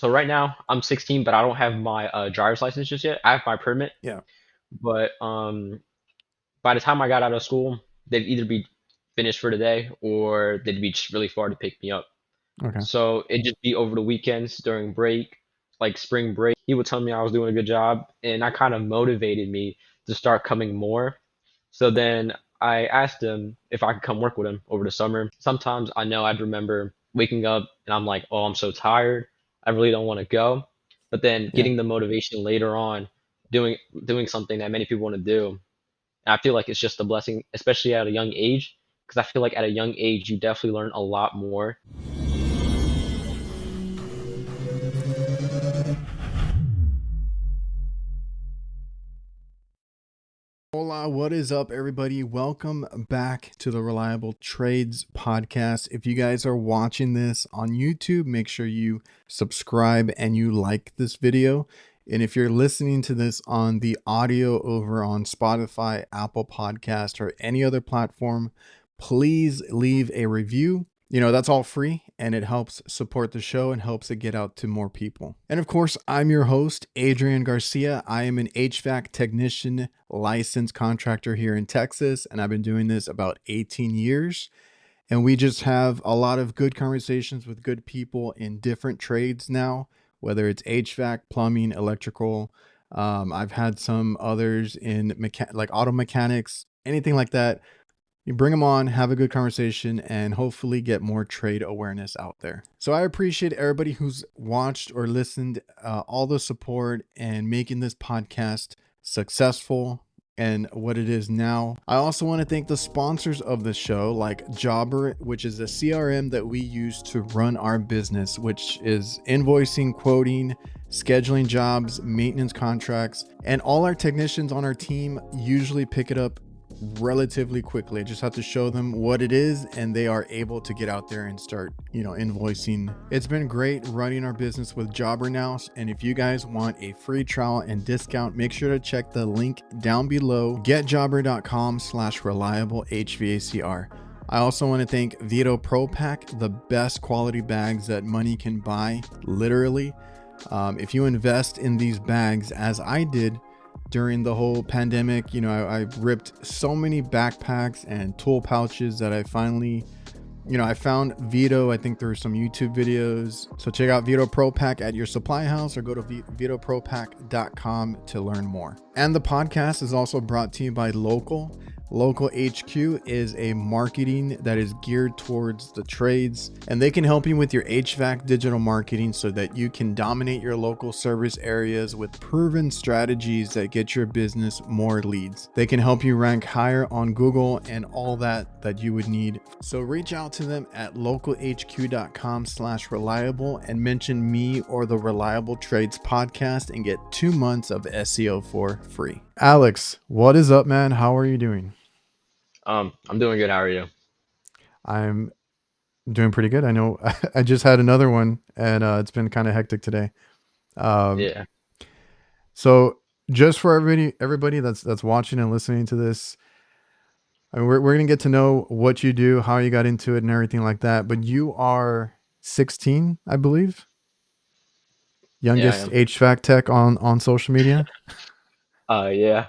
So right now I'm 16, but I don't have my driver's license just yet. I have my permit, Yeah. but by the time I got out of school, they'd either be finished for the day or they'd be just really far to pick me up. Okay. So it'd just be over the weekends during break, like spring break. He would tell me I was doing a good job, and that kind of motivated me to start coming more. So then I asked him if I could come work with him over the summer. Sometimes I know I'd remember waking up and I'm like, oh, I'm so tired. I really don't want to go. But then Yeah. getting the motivation later on, doing doing something that many people want to do. And I feel like it's just a blessing, especially at a young age, because I feel like at a young age you definitely learn a lot more. Hola, what is up, everybody? Welcome back to the Reliable Trades podcast. If you guys are watching this on YouTube, make sure you subscribe and you like this video. And if you're listening to this on the audio over on Spotify, Apple Podcast, or any other platform, please leave a review. That's all free and it helps support the show and helps it get out to more people. And of course, I'm your host, Adrian Garcia. I am an HVAC technician, licensed contractor here in Texas, and I've been doing this about 18 years. And we just have a lot of good conversations with good people in different trades now, whether it's HVAC, plumbing, electrical. I've had some others in like auto mechanics, anything like that. You bring them on, have a good conversation, and hopefully get more trade awareness out there. So I appreciate everybody who's watched or listened, all the support and making this podcast successful and what it is now. I also want to thank the sponsors of the show, like Jobber, which is a CRM that we use to run our business, which is invoicing, quoting, scheduling jobs, maintenance contracts, and all our technicians on our team usually pick it up relatively quickly. I just have to show them what it is and they are able to get out there and start, invoicing. It's been great running our business with Jobber now. And if you guys want a free trial and discount, make sure to check the link down below, getjobber.com/reliable HVACR. I also want to thank Vito Pro Pack, the best quality bags that money can buy, literally. If you invest in these bags, as I did, during the whole pandemic, I ripped so many backpacks and tool pouches that I finally, I found Vito. I think there were some YouTube videos. So check out Vito Pro Pack at your supply house or go to vitopropack.com to learn more. And the podcast is also brought to you by Local. Local HQ is a marketing that is geared towards the trades, and they can help you with your HVAC digital marketing so that you can dominate your local service areas with proven strategies that get your business more leads. They can help you rank higher on Google and all that you would need. So reach out to them at localhq.com/reliable and mention me or the Reliable Trades podcast and get 2 months of SEO for free. Alex, what is up, man? How are you doing? I'm doing good. How are you? I'm doing pretty good. I know I just had another one and it's been kind of hectic today. Um, Yeah. so just for everybody that's watching and listening to this, I mean, we're going to get to know what you do, how you got into it and everything like that. But you are 16, I believe, Yeah, I youngest am. HVAC tech on social media. Yeah.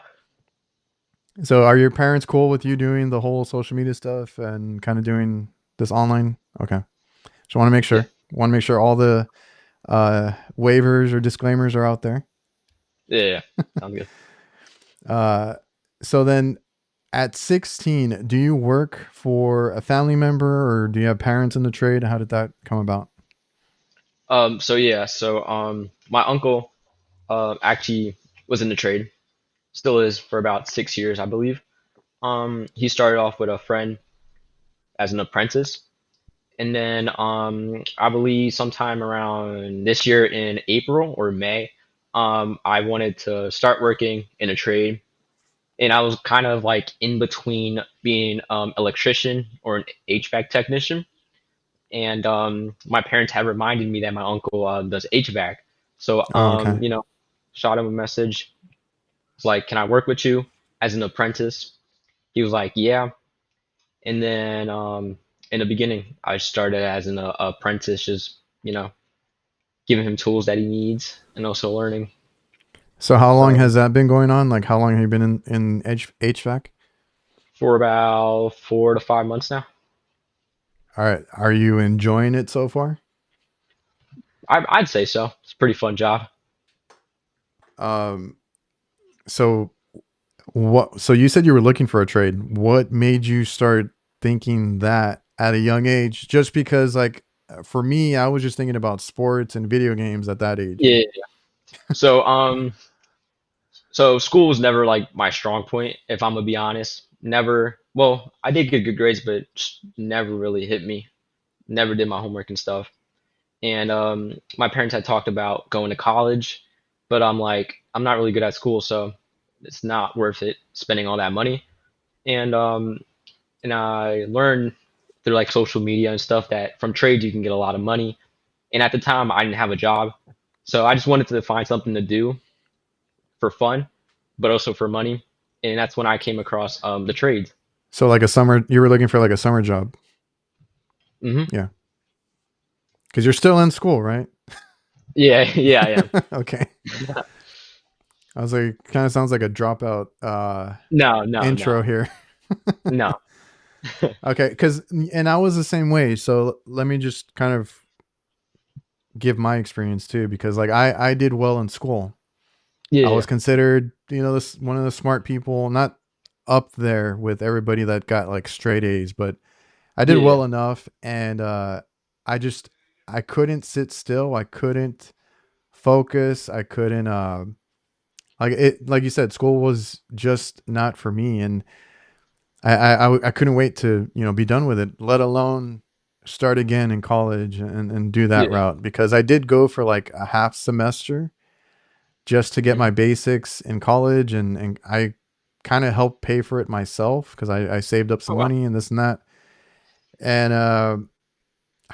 So are your parents cool with you doing the whole social media stuff and kind of doing this online? Okay. Just want to make Yeah. sure. Want to make sure all the waivers or disclaimers are out there. Yeah. Yeah. Sounds good. Uh, so then at 16, do you work for a family member or do you have parents in the trade? How did that come about? My uncle actually was in the trade, still is for about 6 years, I believe. He started off with a friend as an apprentice, and then I believe sometime around this year in April or May, I wanted to start working in a trade, and I was kind of like in between being electrician or an HVAC technician. And my parents had reminded me that my uncle does HVAC. So Oh, okay. shot him a message. It's like, can I work with you as an apprentice? He was like, yeah. And then in the beginning, I started as an apprentice, just you know, giving him tools that he needs, and also learning. So how long So has that been going on? Like how long have you been in HVAC? for about 4 to 5 months now. All right. Are you enjoying it so far? I'd say so. It's a pretty fun job. Um, so so you said you were looking for a trade. What made you start thinking that at a young age? Just because like for me, I was just thinking about sports and video games at that age. Yeah. So so school was never like my strong point, if I'm gonna be honest. Never. Well, I did get good grades, but just never really hit me. Never did my homework and stuff. And my parents had talked about going to college, but I'm like, I'm not really good at school, so it's not worth it spending all that money. And I learned through like social media and stuff that from trades you can get a lot of money. And at the time, I didn't have a job, so I just wanted to find something to do for fun, but also for money. And that's when I came across the trades. So like a summer, you were looking for like a summer job. Hmm. Yeah. Because you're still in school, right? Yeah, yeah, yeah. Okay. I was like, kind of sounds like a dropout No, no, intro no, here. no. Okay, because and I was the same way. So let me just kind of give my experience too, because like I did well in school. I Yeah, was considered, this one of the smart people, not up there with everybody that got like straight A's, but I did yeah, well enough, and I just I couldn't sit still. I couldn't focus. I couldn't like you said, school was just not for me, and I couldn't wait to be done with it, let alone start again in college and do that yeah. route, because I did go for like a half semester just to get Mhm. my basics in college, and I kind of helped pay for it myself because I saved up Oh some wow. money and this and that. And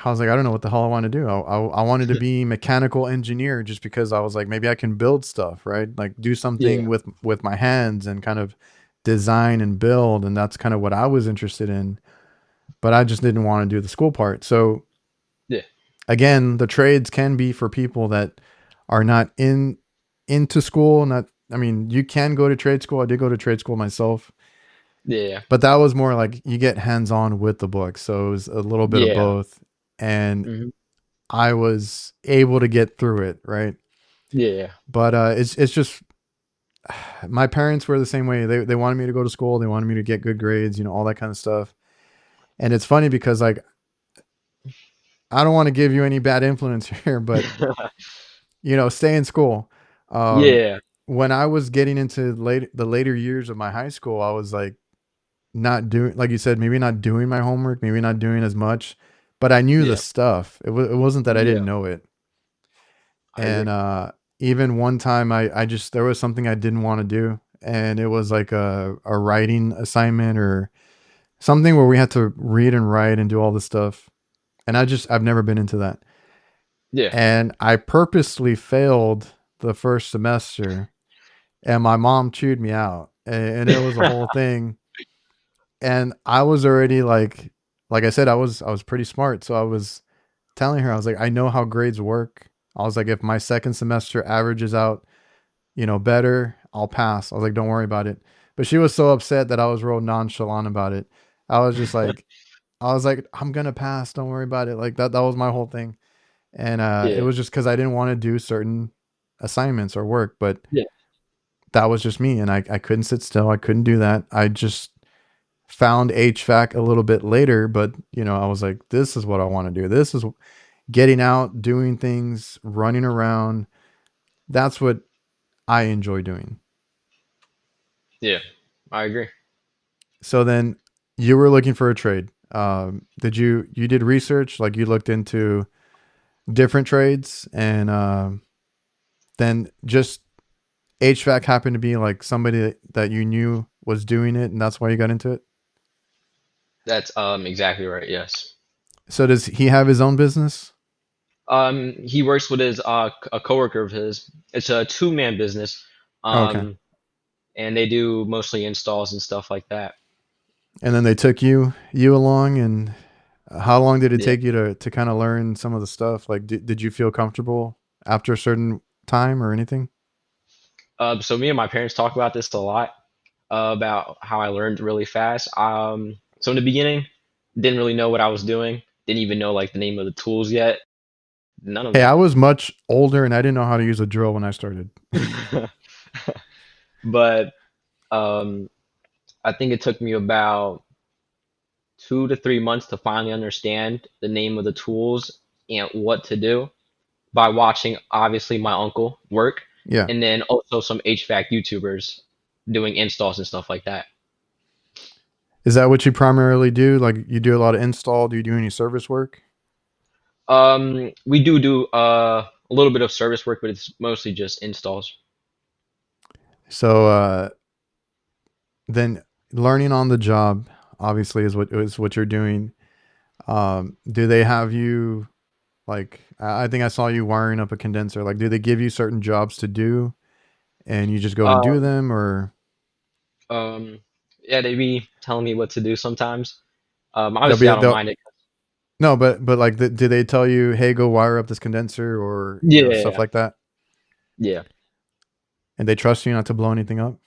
I was like, I don't know what the hell I want to do. I wanted to be mechanical engineer just because I was like, maybe I can build stuff, right? Like do something Yeah, with my hands and kind of design and build. And that's kind of what I was interested in. But I just didn't want to do the school part. So yeah, again, the trades can be for people that are not into school. Not, I mean, you can go to trade school. I did go to trade school myself, yeah, but that was more like you get hands on with the book. So it was a little bit of yeah. both. And Hmm. I was able to get through it, right? Yeah, But it's just my parents were the same way. They wanted me to go to school. They wanted me to get good grades, all that kind of stuff. And it's funny because like I don't want to give you any bad influence here, but stay in school. Um, yeah, when I was getting into the later years of my high school, I was like not doing, like you said, maybe not doing my homework, maybe not doing as much, but I knew the yeah, stuff. It wasn't that I didn't yeah. know it. I agree. And even one time I just there was something I didn't want to do, and it was like a writing assignment or something where we had to read and write and do all this stuff. And I've never been into that. Yeah. And I purposely failed the first semester, and my mom chewed me out, and it was a whole thing. And I was already like I said, I was pretty smart, so I was telling her, I was like, I know how grades work. I was like, if my second semester averages out, better, I'll pass. I was like, don't worry about it. But she was so upset that I was real nonchalant about it. I was just like, I was like, I'm gonna pass. Don't worry about it. Like that was my whole thing. And it Yeah, was just because I didn't want to do certain assignments or work, but yeah, that was just me, and I couldn't sit still. I couldn't do that. I just found HVAC a little bit later, but I was like, this is what I want to do. This is getting out, doing things, running around. That's what I enjoy doing. yeah. I agree. So then you were looking for a trade. Did you did research, like you looked into different trades, and then just HVAC happened to be like somebody that you knew was doing it, and that's why you got into it? That's exactly right. Yes. So does he have his own business? He works with his a coworker of his. It's a two-man business. Oh, okay. Um, and they do mostly installs and stuff like that. And then they took you along, and How long did it Yeah. take you to kind of learn some of the stuff? Like, did you feel comfortable after a certain time or anything? So me and my parents talk about this a lot, about how I learned really fast. So in the beginning, didn't really know what I was doing. Didn't even know like the name of the tools yet. None of Hey, I them. was much older and I didn't know how to use a drill when I started. But um, I think it took me about 2 to 3 months to finally understand the name of the tools and what to do by watching obviously my uncle work Yeah. and then also some HVAC YouTubers doing installs and stuff like that. Is that what you primarily do? Like, you do a lot of install? Do you do any service work? We do a little bit of service work, but it's mostly just installs. So then learning on the job obviously is what you're doing. Do they have you like? I think I saw you wiring up a condenser. Like, do they give you certain jobs to do and you just go and do Um, them, or yeah, they be telling me what to do sometimes. they'll Obviously, be I don't they'll mind it. no, but like, do they tell you, hey, go wire up this condenser, or stuff Yeah, like that, yeah. and they trust you not to blow anything up?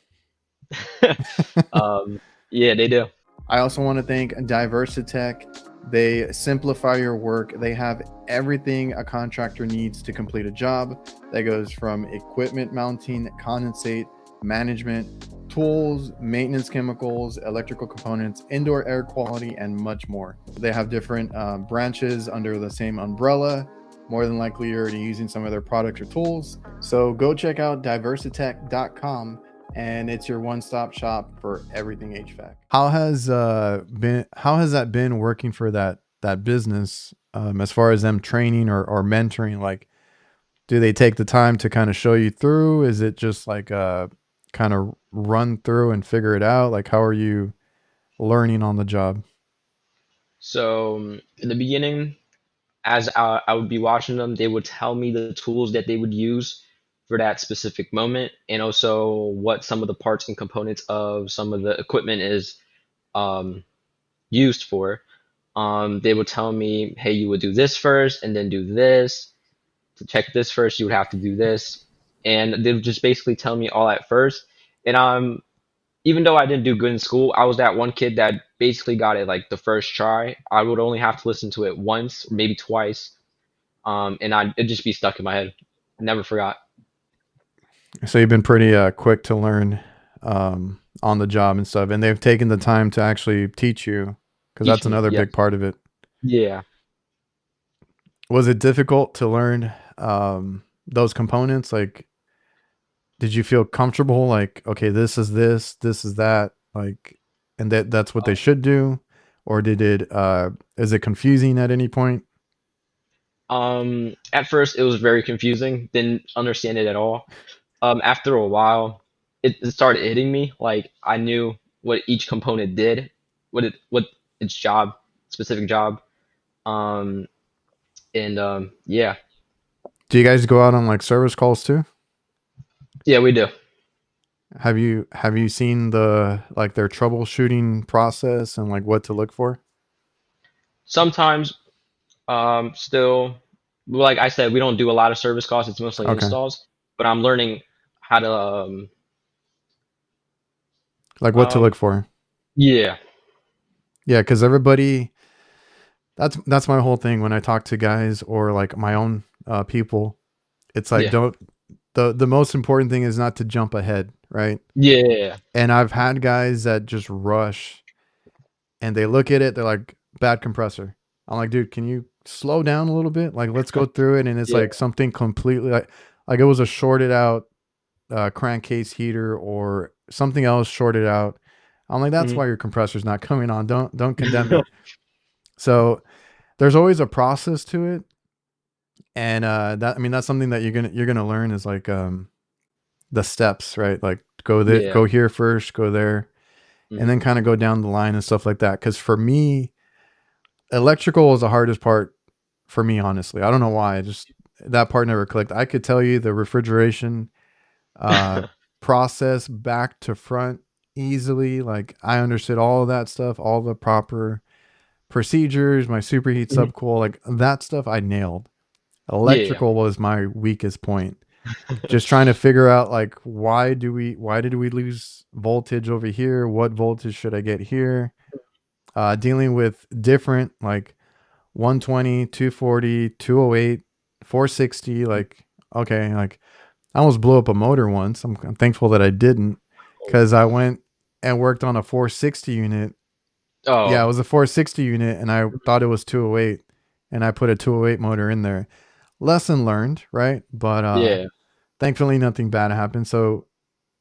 Um, yeah, they do. I also want to thank Diversitech. They simplify your work. They have everything a contractor needs to complete a job. That goes from equipment mounting, condensate, management, tools, maintenance chemicals, electrical components, indoor air quality, and much more. They have different branches under the same umbrella. More than likely, you're already using some of their products or tools. So go check out diversitech.com, and it's your one-stop shop for everything HVAC. How has that been working for that business, as far as them training or mentoring? Like, do they take the time to kind of show you through? Is it just like kind of run through and figure it out? Like, how are you learning on the job? So in the beginning, as I would be watching them, they would tell me the tools that they would use for that specific moment, and also what some of the parts and components of some of the equipment is um, used for. They would tell me, hey, you would do this first, and then do this. To check this first, you would have to do this, and they would just basically tell me all at first. And even though I didn't do good in school, I was that one kid that basically got it like the first try. I would only have to listen to it once, maybe twice, and it'd just be stuck in my head. Never forgot. So you've been pretty quick to learn on the job and stuff, and they've taken the time to actually teach you, because Teach that's me, another yes, big part of it. yeah. Was it difficult to learn those components? Like, did you feel comfortable? Like, okay, this is that, like, and that's what they should do, or did it? Is it confusing at any point? At first it was very confusing. Didn't understand it at all. After a while, it started hitting me. Like I knew what each component did, what its job, specific job. Um, and yeah, Do you guys go out on like service calls too? yeah, we do. Have you seen the like their troubleshooting process and like what to look for? Sometimes, still, like I said, we don't do a lot of service calls. It's mostly Okay, installs. But I'm learning how to, like what to um, look for? yeah, Yeah, because everybody, that's my whole thing when I talk to guys or like my own people. It's like, yeah, don't the most important thing is not to jump ahead, right? yeah. And I've had guys that just rush and they look at it, they're like, bad compressor. I'm like, dude, can you slow down a little bit? Like, let's go through it. And it's Yeah. like something completely like it was a shorted out crankcase heater or something else shorted out. I'm like, that's Mhm. why your compressor's not coming on. Don't condemn me. So there's always a process to it. And that, I mean, that's something that you're gonna learn is like the steps, right? Like Yeah. go here first, go there, and Mhm. then kind of go down the line and stuff like that. Because for me, electrical is the hardest part for me, honestly. I don't know why. Just that part never clicked. I could tell you the refrigeration uh, process back to front easily. Like, I understood all of that stuff, all the proper procedures, my superheat Mhm. subcool, like that stuff I nailed. Yeah. Electrical was my weakest point. Just trying to figure out like why did we lose voltage over here? What voltage should I get here? Dealing with different like 120, 240, 208, 460. Like, okay, like I almost blew up a motor once. I'm thankful that I didn't, because I went and worked on a 460 unit. Yeah, Oh, it was a 460 unit, and I thought it was 208, and I put a 208 motor in there. Lesson learned, right? But yeah. thankfully nothing bad happened. So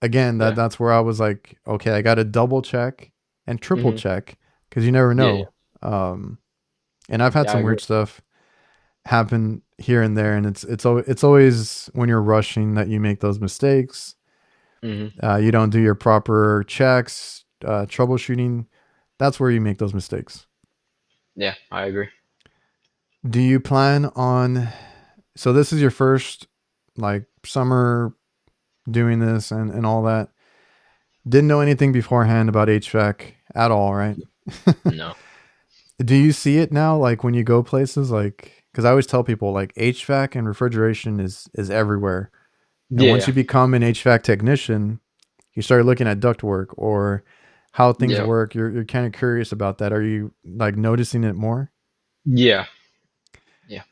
again, Okay. that's where I was like, okay, I got to double check and triple Hmm. check, because you never Yeah, yeah. know. And I've had Yeah, I some agree. weird stuff happen here and there, and it's always when you're rushing that you make those mistakes. Hmm. You don't do your proper checks, troubleshooting. That's where you make those mistakes. Yeah, I agree. Do you plan on? So this is your first like summer doing this and all that. Didn't know anything beforehand about HVAC at all, right? No. Do you see it now, like when you go places, like because I always tell people like HVAC and refrigeration is everywhere, and once Yeah. you become an HVAC technician, you start looking at ductwork or how things Yeah. work. You're kind of curious about that. Are you like noticing it more? Yeah. Yeah.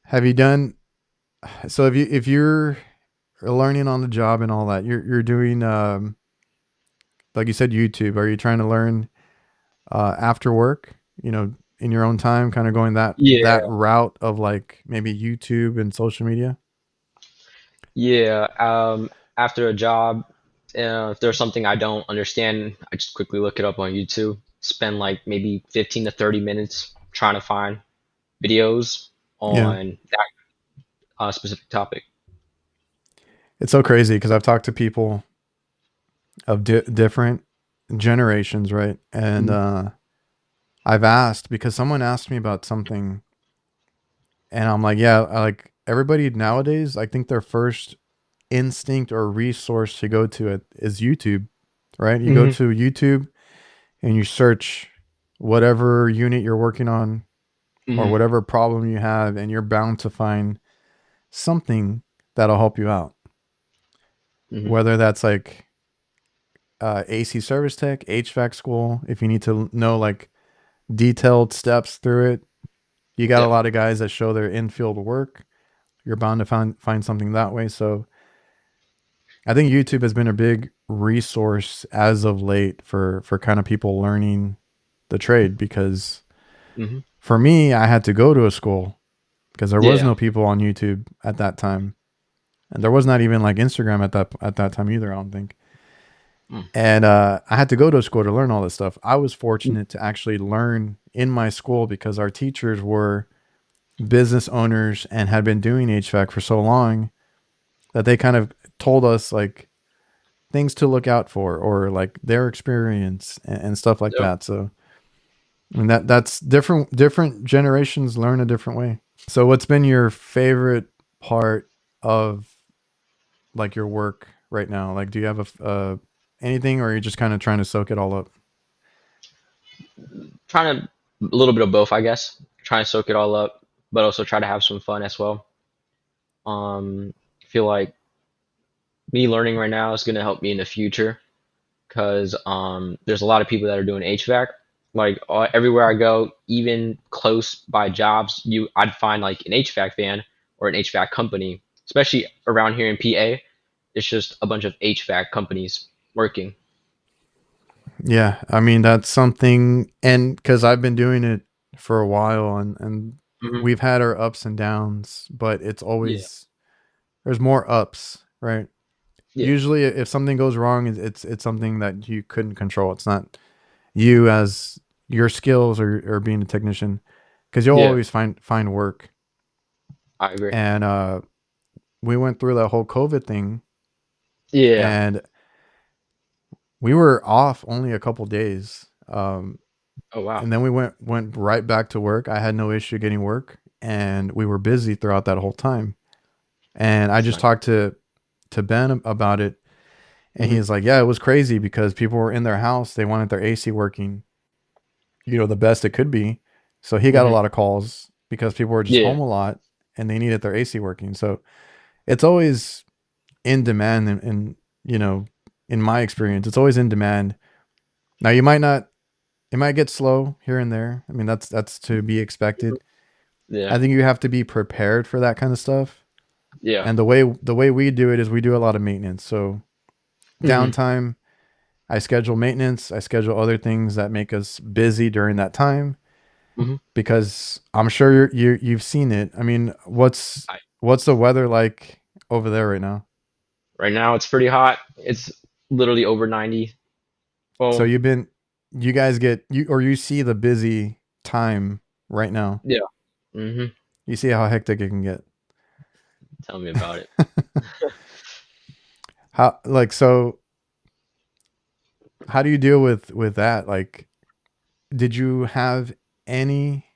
Have you done so? If you're learning on the job and all that, you're doing like you said YouTube. Are you trying to learn after work? You know, in your own time, kind of going that Yeah. route of like maybe YouTube and social media. Yeah. After a job, if there's something I don't understand, I just quickly look it up on YouTube. Spend like maybe 15 to 30 minutes trying to find videos Yeah, on that specific topic. it's so crazy because I've talked to people of different generations, right? And Mhm. I've asked because someone asked me about something, and I'm like, yeah, I like everybody nowadays. I think their first instinct or resource to go to it is YouTube, right? You go Hmm. to YouTube and you search whatever unit you're working on or Hmm. whatever problem you have, and you're bound to find something that'll help you out. Hmm. Whether that's like AC service tech, HVAC school, if you need to know like detailed steps through it, you got a Yeah. lot of guys that show their infield work. You're bound to find something that way. So I think YouTube has been a big resource as of late for kind of people learning the trade, because Hmm. for me, I had to go to a school because there was Yeah. no people on YouTube at that time. And there was not even like Instagram at that time either, I don't think. Mm. And I had to go to a school to learn all this stuff. I was fortunate to actually learn in my school because our teachers were business owners and had been doing HVAC for so long that they kind of told us like things to look out for or like their experience and stuff like Yep. that. So I mean that's different generations learn a different way. So what's been your favorite part of like your work right now? Like do you have anything, or are you just kind of trying to soak it all up? Trying to a little bit of both, I guess. Trying to soak it all up, but also try to have some fun as well. Feel like me learning right now is gonna help me in the future because there's a lot of people that are doing HVAC. Like everywhere I go, even close by jobs, I'd find like an HVAC van or an HVAC company, especially around here in PA. It's just a bunch of HVAC companies working. Yeah, I mean that's something, and because I've been doing it for a while, and Hmm. we've had our ups and downs, but it's Yeah, always there's more ups, right? yeah, Usually, if something goes wrong, it's something that you couldn't control. It's not you as your skills or being a technician, because you'll yeah. always find work. I agree. And we went through that whole COVID thing, Yeah. and we were off only a couple days. Oh wow. And then we went right back to work. I had no issue getting work, and we were busy throughout that whole time. And I That's just nice. talked to Ben about it, and he Hmm. was like, "Yeah, it was crazy because people were in their house. They wanted their AC working, the best it could be, So he got a Hmm. lot of calls because people were just Yeah. home a lot and they needed their AC working. So it's always in demand, and you know, in my experience, it's always in demand. Now you might not, it might get slow here and there. I mean, that's to be expected. Yeah. I think you have to be prepared for that kind of stuff. Yeah. And the way we do it is we do a lot of maintenance. So Hmm. downtime, I schedule maintenance, I schedule other things that make us busy during that time Hmm. because I'm sure you've seen it. I mean, what's the weather like over there right now? Right now it's pretty hot. It's literally over 90. So Well, you guys get you or you see the busy time right now. yeah. Hmm. You see how hectic it can get. Tell me about it. How like so how do you deal with that? Like did you have any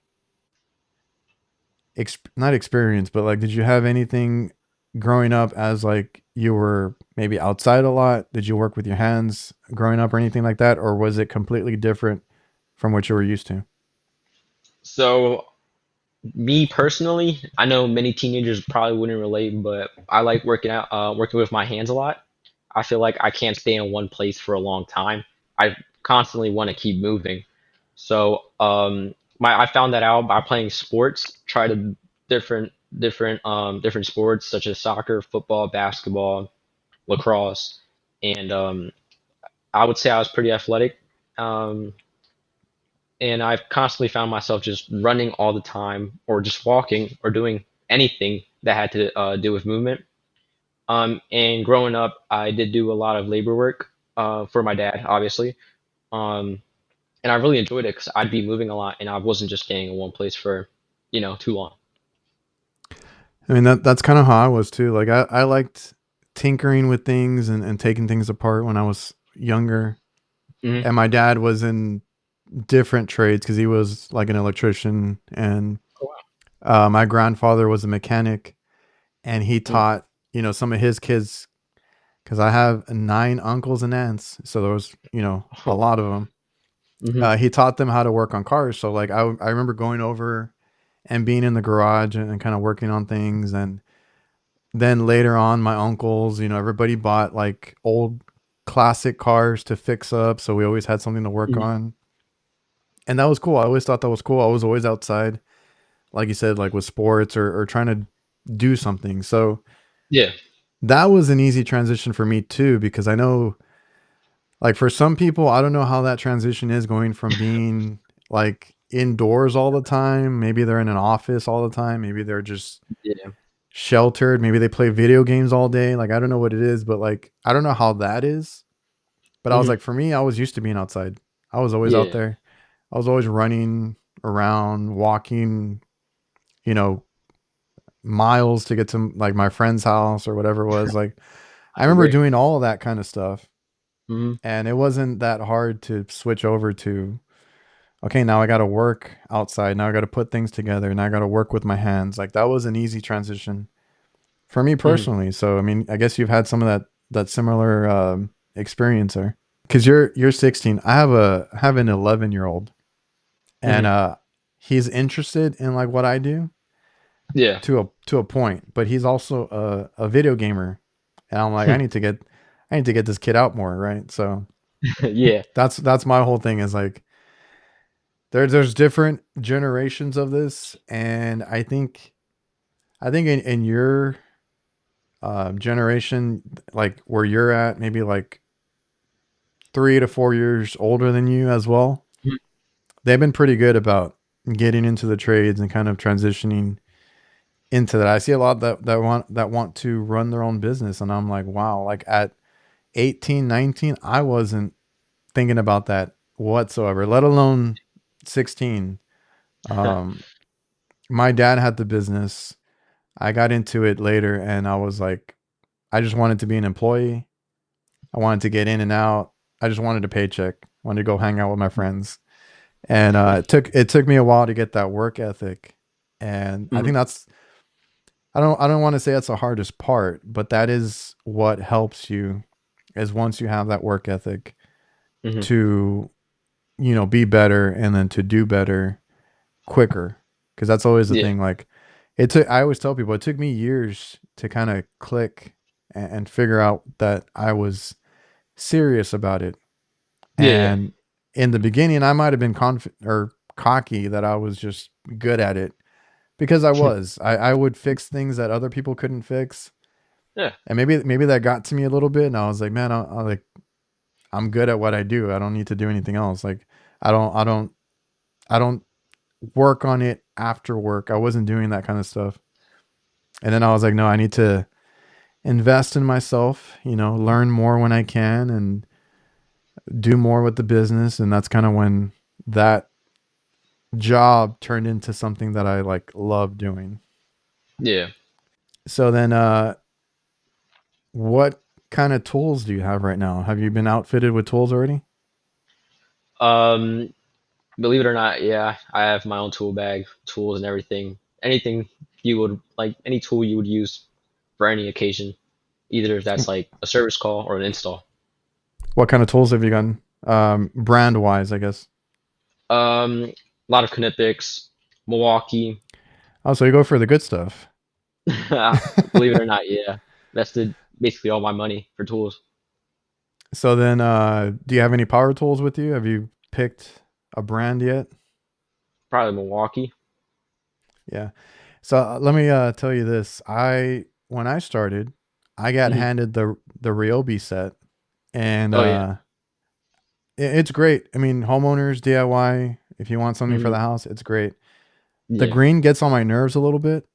not experience, but like did you have anything growing up as like you were maybe outside a lot? Did you work with your hands growing up or anything like that, or was it completely different from what you were used to? So, me personally, I know many teenagers probably wouldn't relate, but I like working with my hands a lot. I feel like I can't stay in one place for a long time. I constantly want to keep moving. So, I found that out by playing sports. Try to different sports such as soccer, football, basketball, lacrosse, and I would say I was pretty athletic. Um, and I've constantly found myself just running all the time, or just walking, or doing anything that had to do with movement. And growing up, I did do a lot of labor work for my dad, obviously. Um, and I really enjoyed it because I'd be moving a lot, and I wasn't just staying in one place for, too long. I mean that's kind of how I was too. Like I liked tinkering with things and taking things apart when I was younger. Hmm. And my dad was in different trades because he was like an electrician, and Oh, wow. my grandfather was a mechanic, and he Mm. taught some of his kids because I have 9 uncles and aunts, so there was a Oh. lot of them. Hmm. He taught them how to work on cars. So like I remember going over and being in the garage and kind of working on things, and then later on my uncles, everybody bought like old classic cars to fix up, so we always had something to work Hmm. on. And that was cool. I always thought that was cool. I was always outside, like you said, like with sports or trying to do something. So Yeah. that was an easy transition for me too, because I know like for some people, I don't know how that transition is going from being like indoors all the time. Maybe they're in an office all the time. Maybe they're just Yeah. sheltered. Maybe they play video games all day. Like I don't know what it is, but like I don't know how that is. But I was Hmm. like, for me, I was used to being outside. I was always out Yeah. there. I was always running around, walking, you know, miles to get to like my friend's house or whatever it was. Like I I remember agree. doing all of that kind of stuff. Hmm. And it wasn't that hard to switch over to, okay, now I got to work outside. Now I got to put things together. Now I got to work with my hands. Like that was an easy transition for me Hmm. personally. So I mean, I guess you've had some of that similar experience there. Because you're 16. I have an 11-year-old, and Hmm. he's interested in like what I do Yeah. to a point, but he's also a video gamer, and I'm like I need to get this kid out more, right? So Yeah. that's my whole thing is like there's different generations of this, and I think in your generation, like where you're at, maybe like 3 to 4 years older than you as well, Mhm. they've been pretty good about getting into the trades and kind of transitioning into that. I see a lot that want to run their own business, and I'm like, wow, like at 18, 19, I wasn't thinking about that whatsoever, let alone 16. Um, my dad had the business. I got into it later, and I was like, I just wanted to be an employee. I wanted to get in and out. I just wanted a paycheck. Wanted to go hang out with my friends. And it took me a while to get that work ethic. And I think Hmm. that's I don't want to say that's the hardest part, but that is what helps you is once you have that work ethic Hmm. to be better and then to do better quicker, because that's always the Yeah. thing. Like it took, I always tell people it took me years to kind of click and figure out that I was serious about it. Yeah. Yeah. And in the beginning, I might have been confident or cocky that I was just good at it, because I was. I would fix things that other people couldn't fix, Yeah. and maybe that got to me a little bit. And I was like, man, I'm good at what I do. I don't need to do anything else. Like I don't work on it after work. I wasn't doing that kind of stuff. And then I was like, no, I need to invest in myself, learn more when I can and do more with the business. And that's kind of when that job turned into something that I like love doing. Yeah. So then what kind of tools do you have right now? Have you been outfitted with tools already? Um, Believe it or not, yeah, I have my own tool bag, tools and everything. Anything you would like, any tool you would use for any occasion, either if that's like a service call or an install. What kind of tools have you gotten? Brand wise, I guess. A lot of Knipex, Milwaukee. Oh, so you go for the good stuff. Believe it or not, yeah, invested basically all my money for tools. So then, do you have any power tools with you? Have you picked a brand yet? Probably Milwaukee. Yeah. So let me tell you this. When I started, I got Hmm. handed the Ryobi set, and Oh yeah. it's great. I mean, homeowners DIY. If you want something for Hmm. the house, it's great. The Yeah. green gets on my nerves a little bit.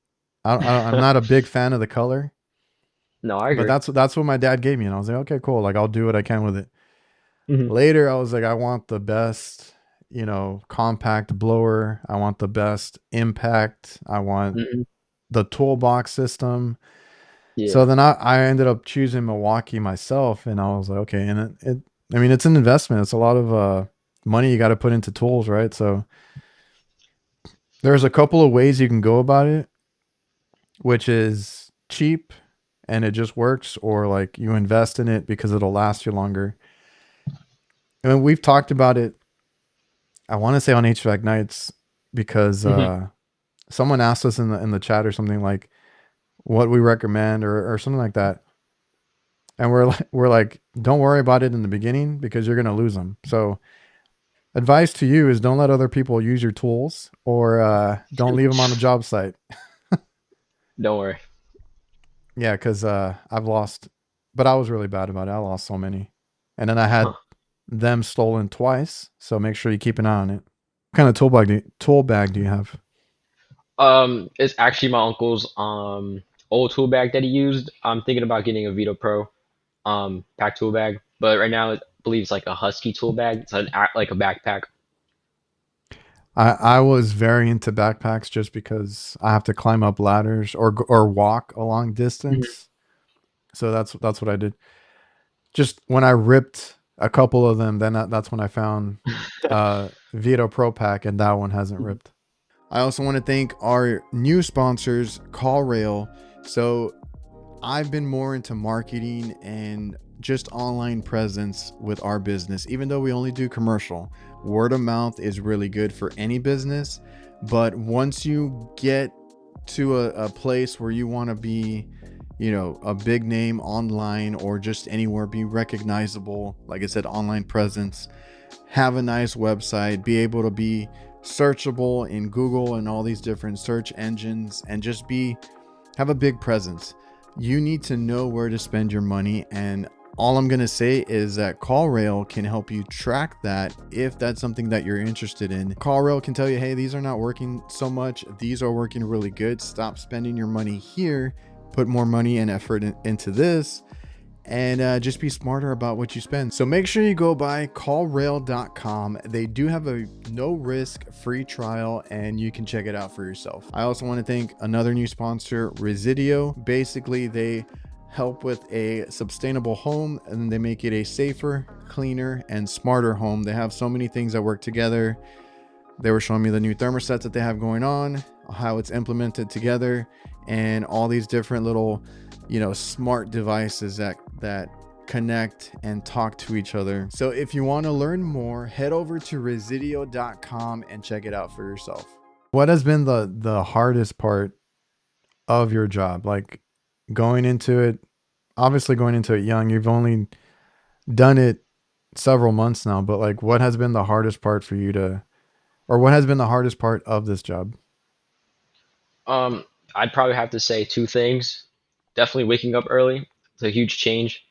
I'm not a big fan of the color, No, I but agree. that's what my dad gave me, and I was like, okay, cool. Like I'll do what I can with it. Hmm. Later, I was like, I want the best, compact blower. I want the best impact. I want Hmm. the toolbox system. So Yeah. then I ended up choosing Milwaukee myself, and I was like, okay. And I mean, it's an investment. It's a lot of money you got to put into tools, right? So there's a couple of ways you can go about it, which is cheap and it just works, or like you invest in it because it'll last you longer. And we've talked about it, I want to say on HVAC nights, because Hmm. someone asked us in the chat or something like what we recommend or something like that. And we're like, don't worry about it in the beginning because you're going to lose them. So advice to you is don't let other people use your tools, or don't leave them on the job site. Don't worry. Yeah. Cause I've lost, but I was really bad about it. I lost so many, and then I had them stolen twice. So make sure you keep an eye on it. What kind of tool bag do you have? It's actually my uncle's old tool bag that he used. I'm thinking about getting a Vito Pro pack tool bag, but right now I believe it's like a Husky tool bag. It's like a backpack. I was very into backpacks just because I have to climb up ladders or walk a long Mhm. distance. So that's what I did. Just when I ripped a couple of them, then that's when I found Vito Pro Pack, and that one hasn't ripped. I also want to thank our new sponsors, CallRail. So I've been more into marketing and just online presence with our business, even though we only do commercial. Word of mouth is really good for any business. But once you get to a place where you want to be, a big name online or just anywhere, be recognizable, like I said, online presence, have a nice website, be able to be searchable in Google and all these different search engines, and just have a big presence. You need to know where to spend your money. And all I'm going to say is that CallRail can help you track that if that's something that you're interested in. CallRail can tell you, hey, these are not working so much. These are working really good. Stop spending your money here. Put more money and effort into this, and just be smarter about what you spend. So make sure you go by callrail.com. They do have a no risk free trial, and you can check it out for yourself. I also want to thank another new sponsor, Residio. Basically, they help with a sustainable home, and they make it a safer, cleaner, and smarter home. They have so many things that work together. They were showing me the new thermostats that they have going on, how it's implemented together, and all these different little, smart devices that connect and talk to each other. So if you want to learn more, head over to residio.com and check it out for yourself. What has been the hardest part of your job? Like going into it, obviously going into it young, you've only done it several months now, but like what has been the hardest part for you to, or what has been the hardest part of this job? Um, I'd probably have to say two things. Definitely waking up early. It's a huge change.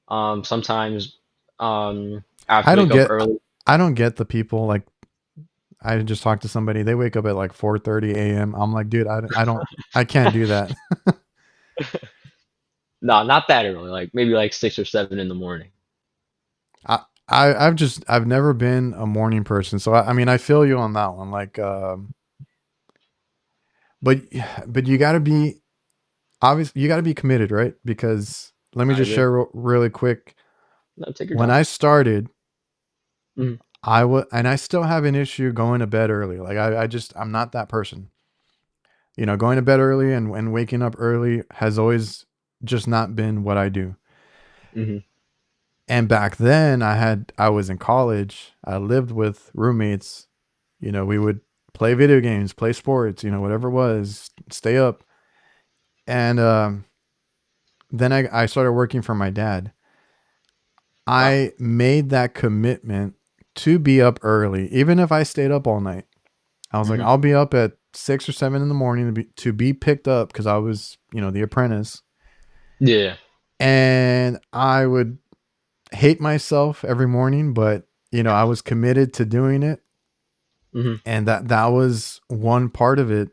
Sometimes I have I to don't wake up get, early. I don't get the people like, I just talked to somebody, they wake up at like 4:30 a.m. I'm like, dude, I don't, I can't do that. No, not that early. Like maybe like 6 or 7 in the morning. I've never been a morning person. So I mean, I feel you on that one. Like, but, but you gotta be, obviously you gotta be committed, right? Because let me I just agree. share really quick. No, take your When time. I started, Mhm. and I still have an issue going to bed early. Like I'm not that person. You know, going to bed early and waking up early has always just not been what I do. Mhm. And back then I was in college. I lived with roommates. You know, we would play video games, play sports, you know, whatever it was, stay up. And then I started working for my dad. Wow. I made that commitment to be up early, even if I stayed up all night. I was like, Mhm. I'll be up at 6 or 7 in the morning to be picked up because I was, you know, the apprentice. Yeah. And I would hate myself every morning, but you know, I was committed to doing it. Mhm. And that was one part of it.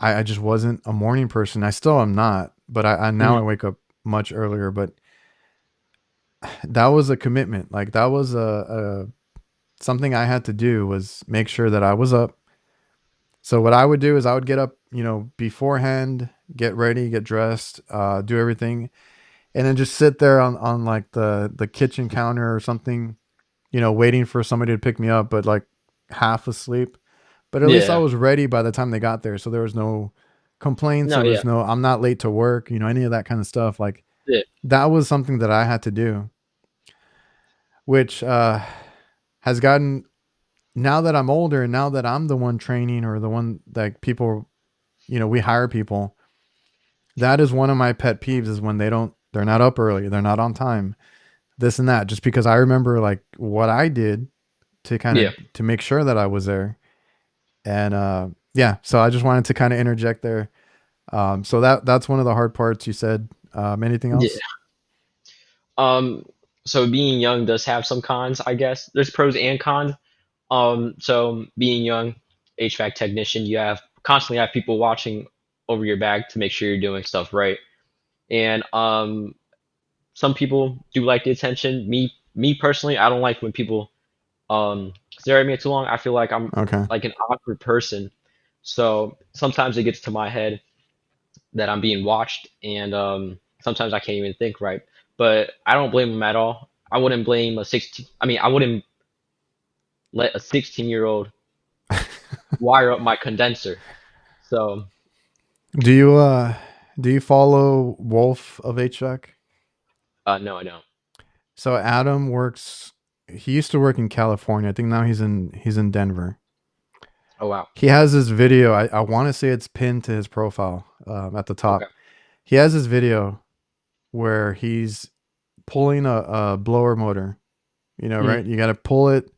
I just wasn't a morning person. I still am not, but I now Mhm. I wake up much earlier. But that was a commitment. Like that was a something I had to do was make sure that I was up. So what I would do is I would get up, you know, beforehand, get ready, get dressed, do everything, and then just sit there on like the kitchen counter or something, you know, waiting for somebody to pick me up, but like half asleep. But at least I Yeah. was ready by the time they got there, so there was no complaints. No, There yeah. was no I'm not late to work, you know, any of that kind of stuff. Like Yeah. that was something that I had to do, which has gotten now that I'm older and now that I'm the one training or the one that people, you know, we hire people. That is one of my pet peeves is when they're not up early, they're not on time, this and that. Just because I remember like what I did to kind Yeah. of to make sure that I was there, and yeah. So I just wanted to kind of interject there. So that's one of the hard parts you said. Anything Yeah. else? Um, so being young does have some cons, I guess. There's pros and cons. So being young, HVAC technician, you have constantly have people watching over your back to make sure you're doing stuff right. And some people do like the attention. Me personally, I don't like when people stare at me too long. I feel like I'm Okay. like an awkward person. So sometimes it gets to my head that I'm being watched, and sometimes I can't even think right. But I don't blame them at all. I wouldn't blame a 16. I mean, I wouldn't let a 16-year-old wire up my condenser. So Do you follow Wolf of HVAC? no, I don't. So Adam works. He used to work in California. I think now he's in Denver. Oh wow. He has this video. I want to say it's pinned to his profile at the Okay. top. He has this video where he's pulling a blower motor. You know, Mm, right? You got to pull it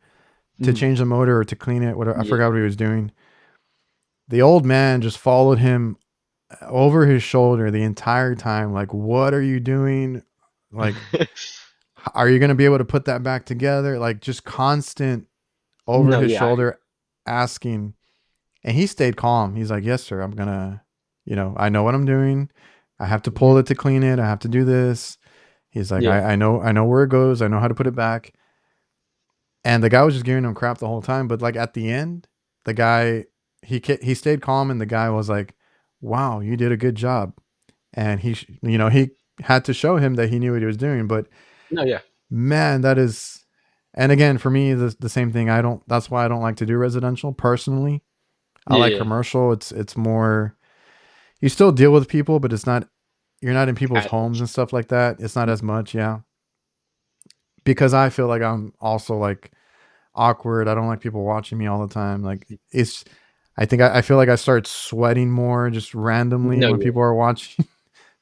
to mm, change the motor or to clean it. Whatever. I yeah. forgot what he was doing. The old man just followed him over his shoulder the entire time. Like, what are you doing? Like, are you going to be able to put that back together? Like, just constant over No, his yeah. shoulder asking. And he stayed calm. He's like, yes, sir. I'm going to, you know, I know what I'm doing. I have to pull Mhm. it to clean it. I have to do this. He's like, Yeah. I know where it goes. I know how to put it back. And the guy was just giving him crap the whole time. But like at the end, the guy, he stayed calm and the guy was like, wow, you did a good job. And you know, he had to show him that he knew what he was doing. But No, yeah. man, that is, and again, for me, the same thing. That's why I don't like to do residential personally. I like Yeah. commercial. It's more, you still deal with people, but you're not in people's As homes much. and stuff like that. It's not as much. Yeah. Because I feel like I'm also like awkward. I don't like people watching me all the time. Like it's, I feel like I start sweating more just randomly No, when people are watching.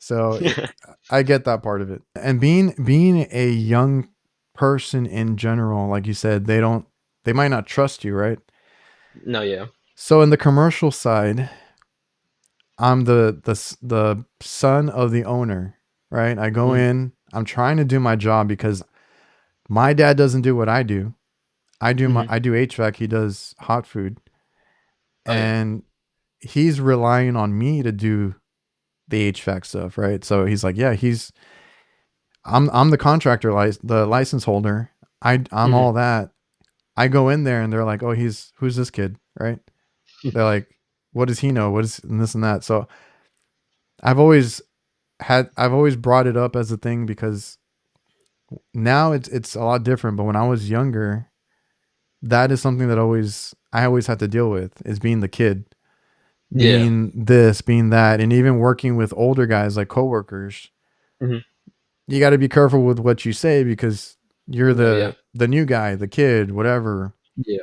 So yeah. I get that part of it. And being a young person in general, like you said, they might not trust you, right? No, yeah. So in the commercial side, I'm the son of the owner, right? I go Mhm. in, I'm trying to do my job because my dad doesn't do what I do. Mhm. I do HVAC, he does hot food, Oh yeah. and he's relying on me to do the HVAC stuff, right? So he's like, yeah, I'm the contractor the license holder. I'm Mhm. all that. I go in there and they're like, "Oh, who's this kid?" Right? They're like, "What does he know? What is and this and that?" So I've always I've always brought it up as a thing because now it's a lot different. But when I was younger, that is something that always I always had to deal with is being the kid, Yeah. being this, being that, and even working with older guys like coworkers. Mhm. You got to be careful with what you say because you're No, yeah. the new guy, the kid, whatever. Yeah.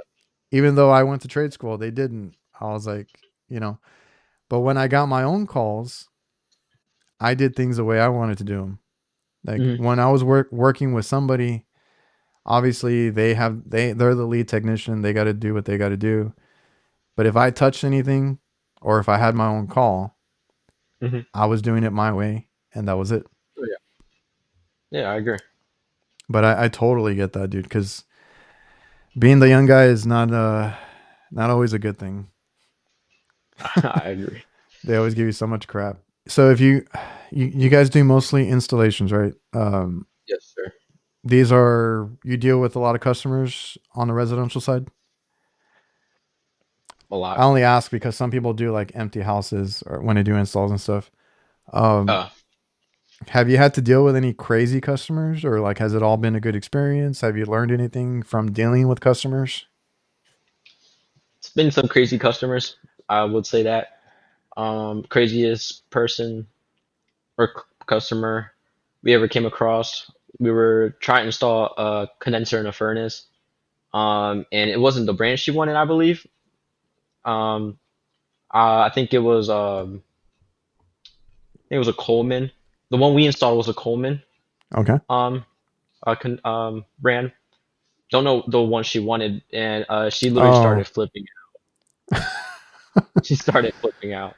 Even though I went to trade school, they didn't. I was like, you know, but when I got my own calls, I did things the way I wanted to do them. Like Mhm. when I was working with somebody, obviously they're the lead technician. They got to do what they got to do. But if I touched anything, or if I had my own call, Mhm. I was doing it my way, and that was it. Oh yeah. Yeah, I agree. But I totally get that, dude. Because being the young guy is not always a good thing. I agree. They always give you so much crap. So if you guys do mostly installations, right? Yes, sir. These are you deal with a lot of customers on the residential side. A I lot. only ask because some people do like empty houses or when they do installs and stuff. Um, Uh, have you had to deal with any crazy customers, or like has it all been a good experience? Have you learned anything from dealing with customers? it's been some crazy customers. I would say that. Craziest person or customer we ever came across. We were trying to install a condenser in a furnace. And it wasn't the brand she wanted, I believe. Um, I think it was a Coleman. The one we installed was a Coleman Okay. um brand. Don't know the one she wanted, and she literally Oh, started flipping. She started flipping out.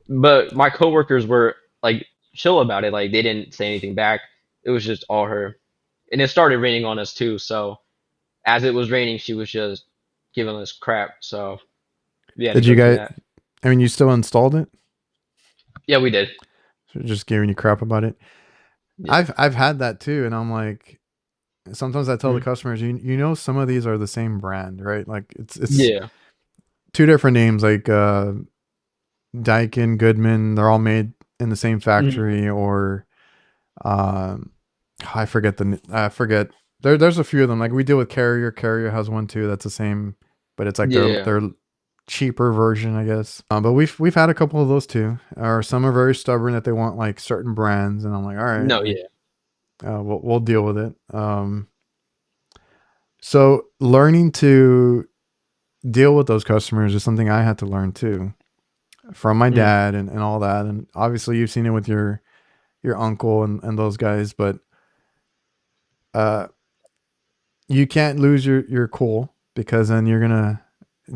But my coworkers were like chill about it. Like they didn't say anything back. It was just all her. And it started raining on us too. So as it was raining, she was just giving us crap. So we had to did go you through guys? that. I mean, you still installed it? Yeah, we did. So just giving you crap about it. Yeah. I've had that too, and I'm like, sometimes I tell the Mhm. customers, you know, some of these are the same brand, right? Like it's Yeah. two different names, like Daikin, Goodman. They're all made in the same Mhm. factory, or um, I forget I forget. There's a few of them. Like we deal with Carrier. Carrier has one too. That's the same, but it's like Yeah. their cheaper version, I guess. But we've had a couple of those too. Or some are very stubborn that they want like certain brands, and I'm like, all right, No, like yeah. we'll deal with it. So learning to deal with those customers is something I had to learn too from my Mhm. dad and all that. And obviously you've seen it with your uncle and those guys, but uh, you can't lose your cool because then you're gonna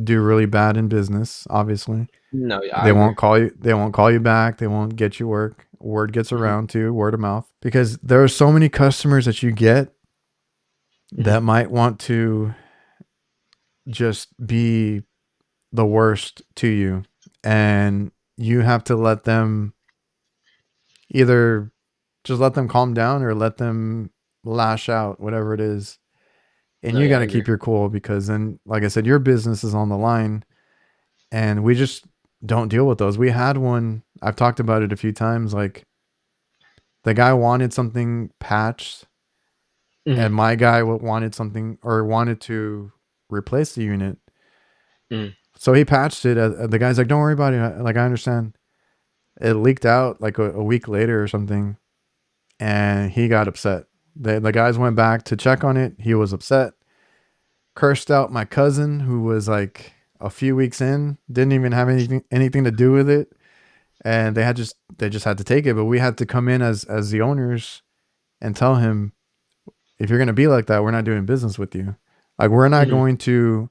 do really bad in business. Obviously, No, yeah, I agree. They won't call you back. They won't get you work. Word gets Mhm. around to word of mouth because there are so many customers that you get Mhm. that might want to just be the worst to you, and you have to let them either just let them calm down or let them lash out, whatever it is. And No, you got yeah, I to agree. keep your cool because then, like I said, your business is on the line, and we just don't deal with those. We had one. I've talked about it a few times. Like the guy wanted something patched, Mhm. and my guy wanted something or wanted to replace the unit. Mhm. So he patched it. The guy's like, "Don't worry about it. Like I understand." It leaked out like a week later or something, and he got upset. The guys went back to check on it. He was upset, cursed out my cousin, who was like a few weeks in, didn't even have anything to do with it, and they just had to take it. But we had to come in as the owners and tell him, if you're going to be like that, we're not doing business with you. Like, we're not Hmm. going to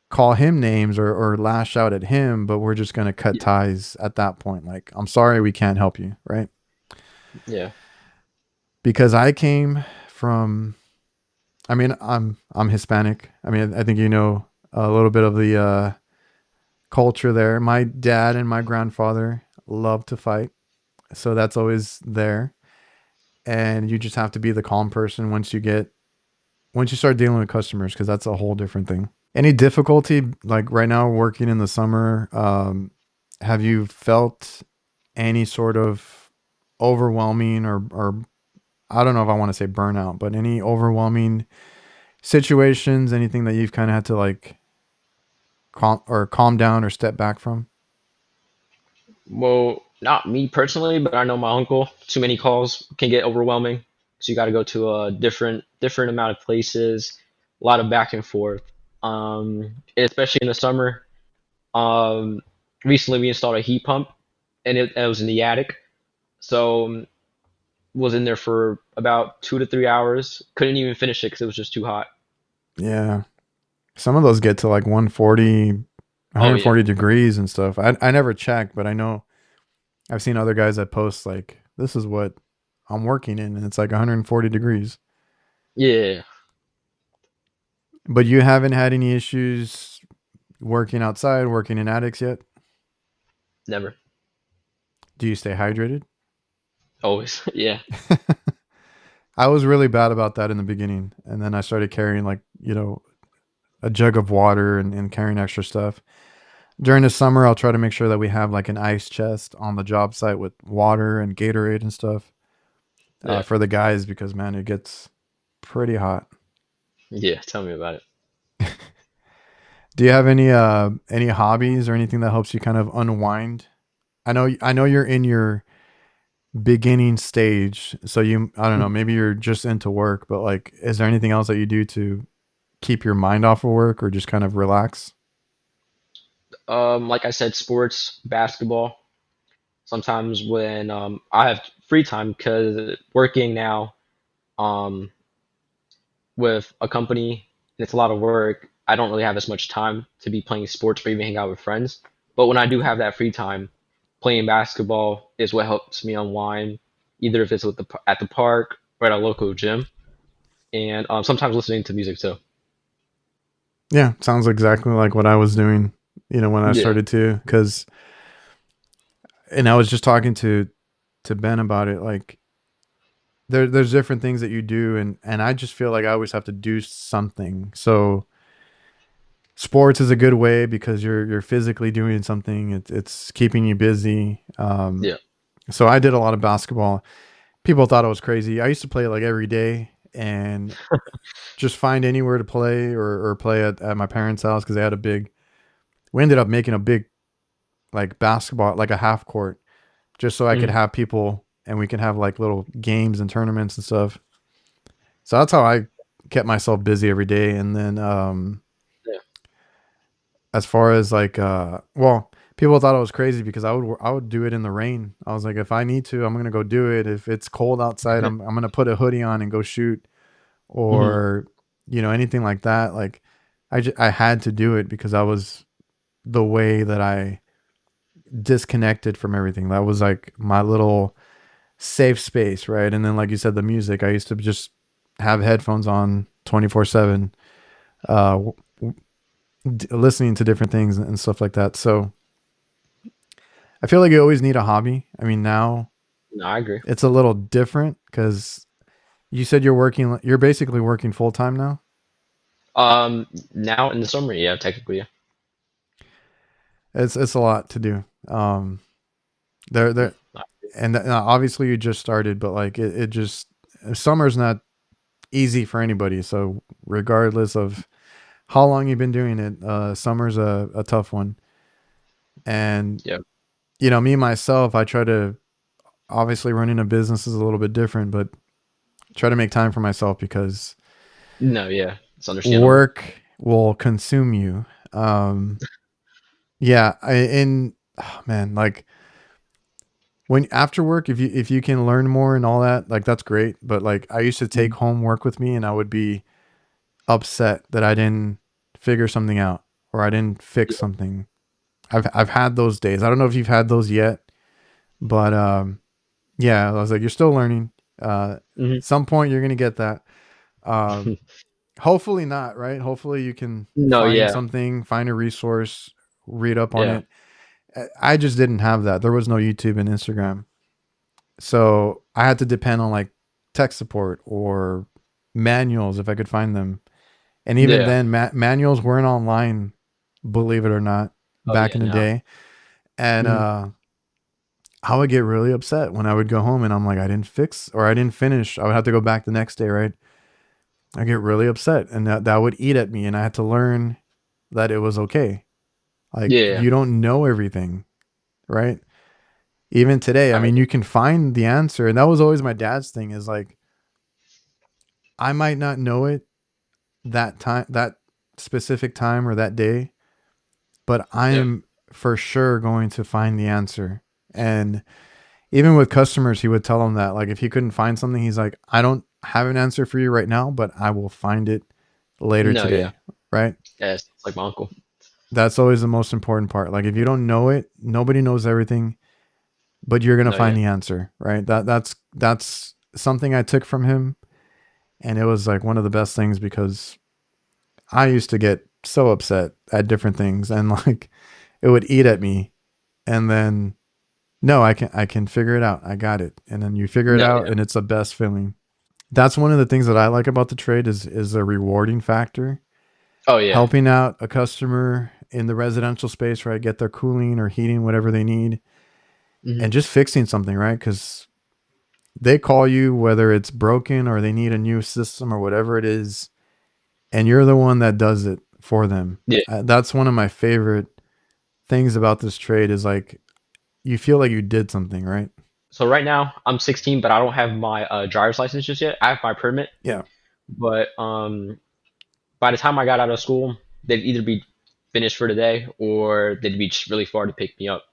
call him names or lash out at him, but we're just going to cut Yeah. ties at that point. Like, I'm sorry, we can't help you, right? Yeah. Because I came from, I mean, I'm Hispanic. I mean, I think you know a little bit of the culture there. My dad and my grandfather loved to fight, so that's always there. And you just have to be the calm person once you start dealing with customers, because that's a whole different thing. Any difficulty like right now working in the summer? Have you felt any sort of overwhelming or I don't know if I want to say burnout, but any overwhelming situations, anything that you've kind of had to like calm down or step back from? Well, not me personally, but I know my uncle. Too many calls can get overwhelming. So you got to go to a different amount of places, a lot of back and forth. Especially in the summer. Um, Recently we installed a heat pump, and it was in the attic. So was in there for about 2 to 3 hours. Couldn't even finish it because it was just too hot. Yeah. Some of those get to like 140, Oh yeah, 140 degrees and stuff. I never checked, but I know I've seen other guys that post like, this is what I'm working in, and it's like 140 degrees. yeah, But you haven't had any issues working outside, working in attics yet? never, Do you stay hydrated? always, yeah, I was really bad about that in the beginning. And then I started carrying like, a jug of water and carrying extra stuff. During the summer, I'll try to make sure that we have like an ice chest on the job site with water and Gatorade and stuff yeah, for the guys, because man, it gets pretty hot. yeah. Tell me about it. Do you have any hobbies or anything that helps you kind of unwind? I know you're in your beginning stage, so you I don't know, maybe you're just into work, but like is there anything else that you do to keep your mind off of work or just kind of relax? Like I said, sports, basketball. Sometimes when I have free time because working now um with a company and it's a lot of work, I don't really have as much time to be playing sports or even hang out with friends. But when I do have that free time, playing basketball is what helps me unwind, either if it's at the park or at a local gym, and sometimes listening to music too. Yeah, sounds exactly like what I was doing, when I Yeah. started to, cuz and I was just talking to Ben about it, like there's different things that you do, and I just feel like I always have to do something. So sports is a good way because you're physically doing something. It's keeping you busy. Yeah. So I did a lot of basketball. People thought I was crazy. I used to play like every day and just find anywhere to play or play at my parents' house because they had a big. We ended up making a big like basketball, like a half court, just so I could Mhm. have people and we could have like little games and tournaments and stuff. So that's how I kept myself busy every day. And then Yeah. as far as like well, people thought I was crazy because I would do it in the rain. I was like, if I need to, I'm gonna go do it. If it's cold outside, I'm gonna put a hoodie on and go shoot, Mhm. or anything like that. Like I had to do it because I was the way that I disconnected from everything. That was like my little safe space, right? And then like you said, the music, I used to just have headphones on 24/7, uh listening to different things and stuff like that. So I feel like you always need a hobby. I mean, now No, I agree. it's a little different because you said you're basically working full time now. Now in the summer, yeah, technically, yeah. It's a lot to do. There I and obviously you just started, but like it just summer's not easy for anybody. So regardless of how long you've been doing it, summer's a tough one. And Yeah. me myself, I try to obviously running a business is a little bit different, but try to make time for myself because No, yeah, it's understandable. work will consume you. Yeah, and oh, man, like when after work, if you can learn more and all that, like that's great. But like I used to take Mhm. home work with me, and I would be upset that I didn't figure something out or I didn't fix Yeah. something. I've had those days. I don't know if you've had those yet, but yeah, I was like, you're still learning. Mhm. At some point, you're gonna get that. Um, hopefully not, right? Hopefully you can No, find yeah, something, find a resource, read up on yeah, it. I just didn't have that. There was no YouTube and Instagram. So I had to depend on like tech support or manuals if I could find them. And even yeah. then, manuals weren't online, believe it or not, Oh back yeah, in the no. day. And Mhm. I would get really upset when I would go home and I'm like, I didn't fix or I didn't finish. I would have to go back the next day, right? I get really upset and that would eat at me. And I had to learn that it was okay. Like, Yeah, you don't know everything, right? Even today, I I mean, you agree. can find the answer. And that was always my dad's thing is like, I might not know it that time, that specific time or that day, but I Yeah, am for sure going to find the answer. And even with customers, he would tell them that, like, if he couldn't find something, he's like, I don't have an answer for you right now, but I will find it later no, yeah, today. Right. yeah. It's like my uncle. That's always the most important part. Like, if you don't know it, nobody knows everything, but you're going to No, find yeah, the answer. Right. That's something I took from him. And it was like one of the best things because I used to get so upset at different things and like it would eat at me. And then no, I can figure it out. I got it. And then you figure it no, out yeah. and it's the best feeling. That's one of the things that I like about the trade is a rewarding factor. Oh yeah. Helping out a customer in the residential space, right? Get their cooling or heating, whatever they need, Mhm. and just fixing something, right? Because they call you whether it's broken or they need a new system or whatever it is, and you're the one that does it for them. Yeah. That's one of my favorite things about this trade is like you feel like you did something, right? So right now I'm 16, but I don't have my driver's license just yet. I have my permit, Yeah. but by the time I got out of school, they'd either be finished for today or they'd be just really far to pick me up.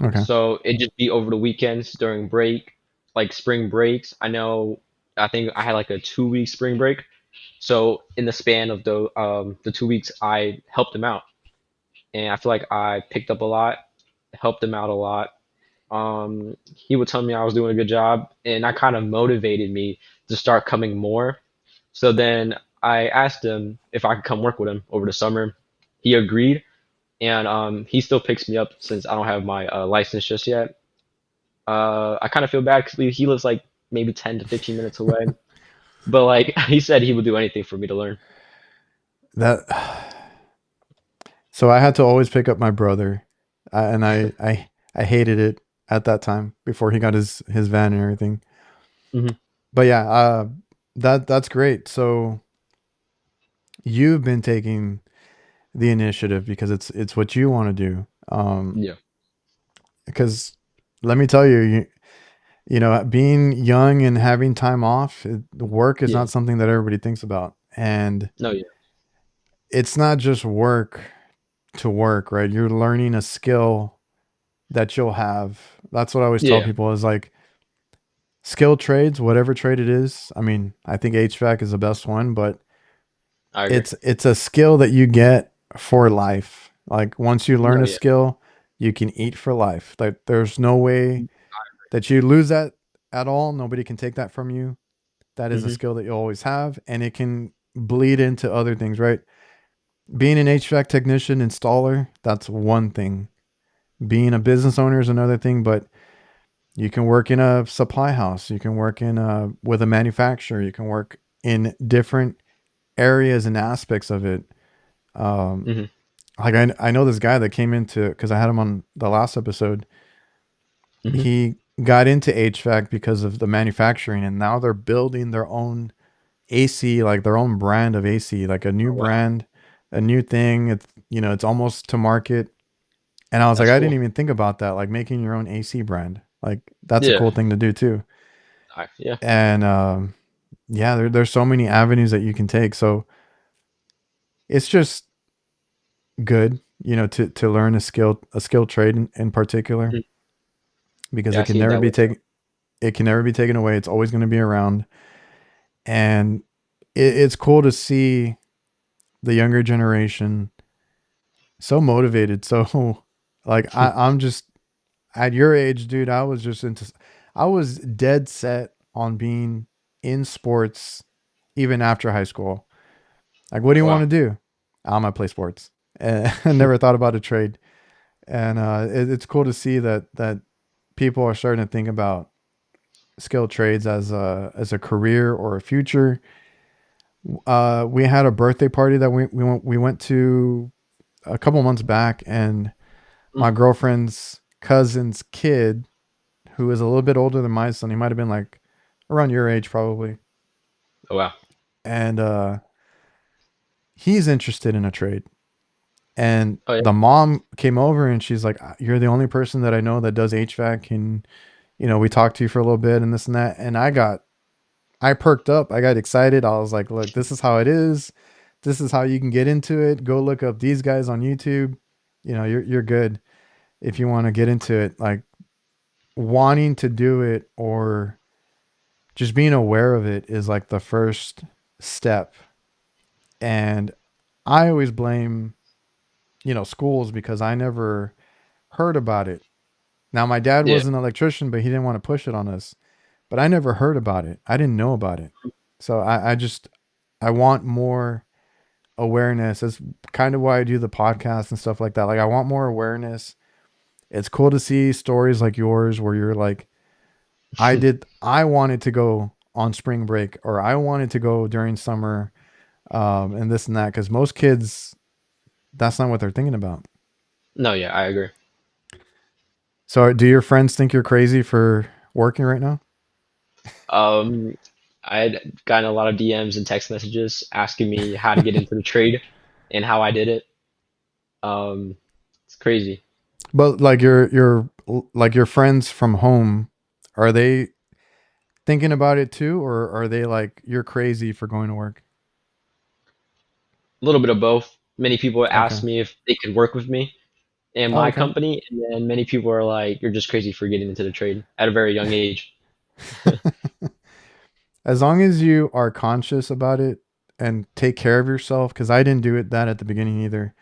Okay. So it'd just be over the weekends during break, like spring breaks. I think I had like a 2 week spring break. So in the span of the 2 weeks, I helped him out, and I feel like I picked up a lot, helped him out a lot. He would tell me I was doing a good job, and that kind of motivated me to start coming more. So then I asked him if I could come work with him over the summer. He agreed, and he still picks me up since I don't have my license just yet. I kind of feel bad because he lives like maybe 10 to 15 minutes away, but like he said he would do anything for me to learn. That so I had to always pick up my brother, and I hated it at that time before he got his van and everything. Hmm. But yeah, that's great. So you've been taking the initiative because it's what you want to do. Yeah, Because let me tell you, you know, being young and having time off, work is yeah, not something that everybody thinks about, and no, yeah, it's not just work to work, right? You're learning a skill that you'll have. That's what I always tell yeah, people is like skill trades, whatever trade it is. I mean, I think HVAC is the best one, but I agree. it's a skill that you get for life. Like once you learn No, a yeah, skill, you can eat for life. Like there's no way that you lose that at all. Nobody can take that from you. That is a hmm, skill that you always have, and it can bleed into other things, right? Being an HVAC technician, installer, that's one thing. Being a business owner is another thing, but you can work in a supply house. You can work in with a manufacturer. You can work in different areas and aspects of it. Um, hmm. like I know this guy that came into because I had him on the last episode. Hmm. He got into HVAC because of the manufacturing, and now they're building their own AC, like their own brand of AC, like a new Oh wow, brand, a new thing. It's it's almost to market. And I was like, that's I didn't cool. even think about that, like making your own AC brand. Like that's a Yeah, cool thing to do too. yeah, And yeah, there's so many avenues that you can take. So it's just good, to learn a skill trade in particular, Mhm. because Yeah, I see it that way too. it can never be taken away. It's always going to be around, and it's cool to see the younger generation so motivated. So like I'm just at your age, dude. I was dead set on being in sports even after high school. Like, what do you want Wow. to do? I'm gonna play sports. And I never thought about a trade. And it's cool to see that people are starting to think about skilled trades as a career or a future. We had a birthday party that we went to a couple months back, and Mm. my girlfriend's cousin's kid, who is a little bit older than my son, he might have been like around your age probably, Oh wow. and he's interested in a trade. And Oh yeah. the mom came over and she's like, "You're the only person that I know that does HVAC, and we talked to you for a little bit and this and that." And I perked up. I got excited. I was like, "Look, this is how it is. This is how you can get into it. Go look up these guys on YouTube. You're good if you want to get into it." Like, wanting to do it or just being aware of it is like the first step. And I always blame, schools, because I never heard about it. Now, my dad Yeah. was an electrician, but he didn't want to push it on us. But I never heard about it. I didn't know about it. So I want more awareness. That's kind of why I do the podcast and stuff like that. Like, I want more awareness. It's cool to see stories like yours where you're like, I wanted to go on spring break, or I wanted to go during summer, and this and that. Because most kids, that's not what they're thinking about. No, yeah, I agree. So, do your friends think you're crazy for working right now? Um, I had gotten a lot of DMs and text messages asking me how to get into the trade and how I did it. It's crazy. But like your friends from home, are they thinking about it too, or are they like, you're crazy for going to work? A little bit of both. Many people Okay. ask me if they could work with me in Oh, my okay. company, and then many people are like, "You're just crazy for getting into the trade at a very young age." As long as you are conscious about it and take care of yourself, because I didn't do it that at the beginning either.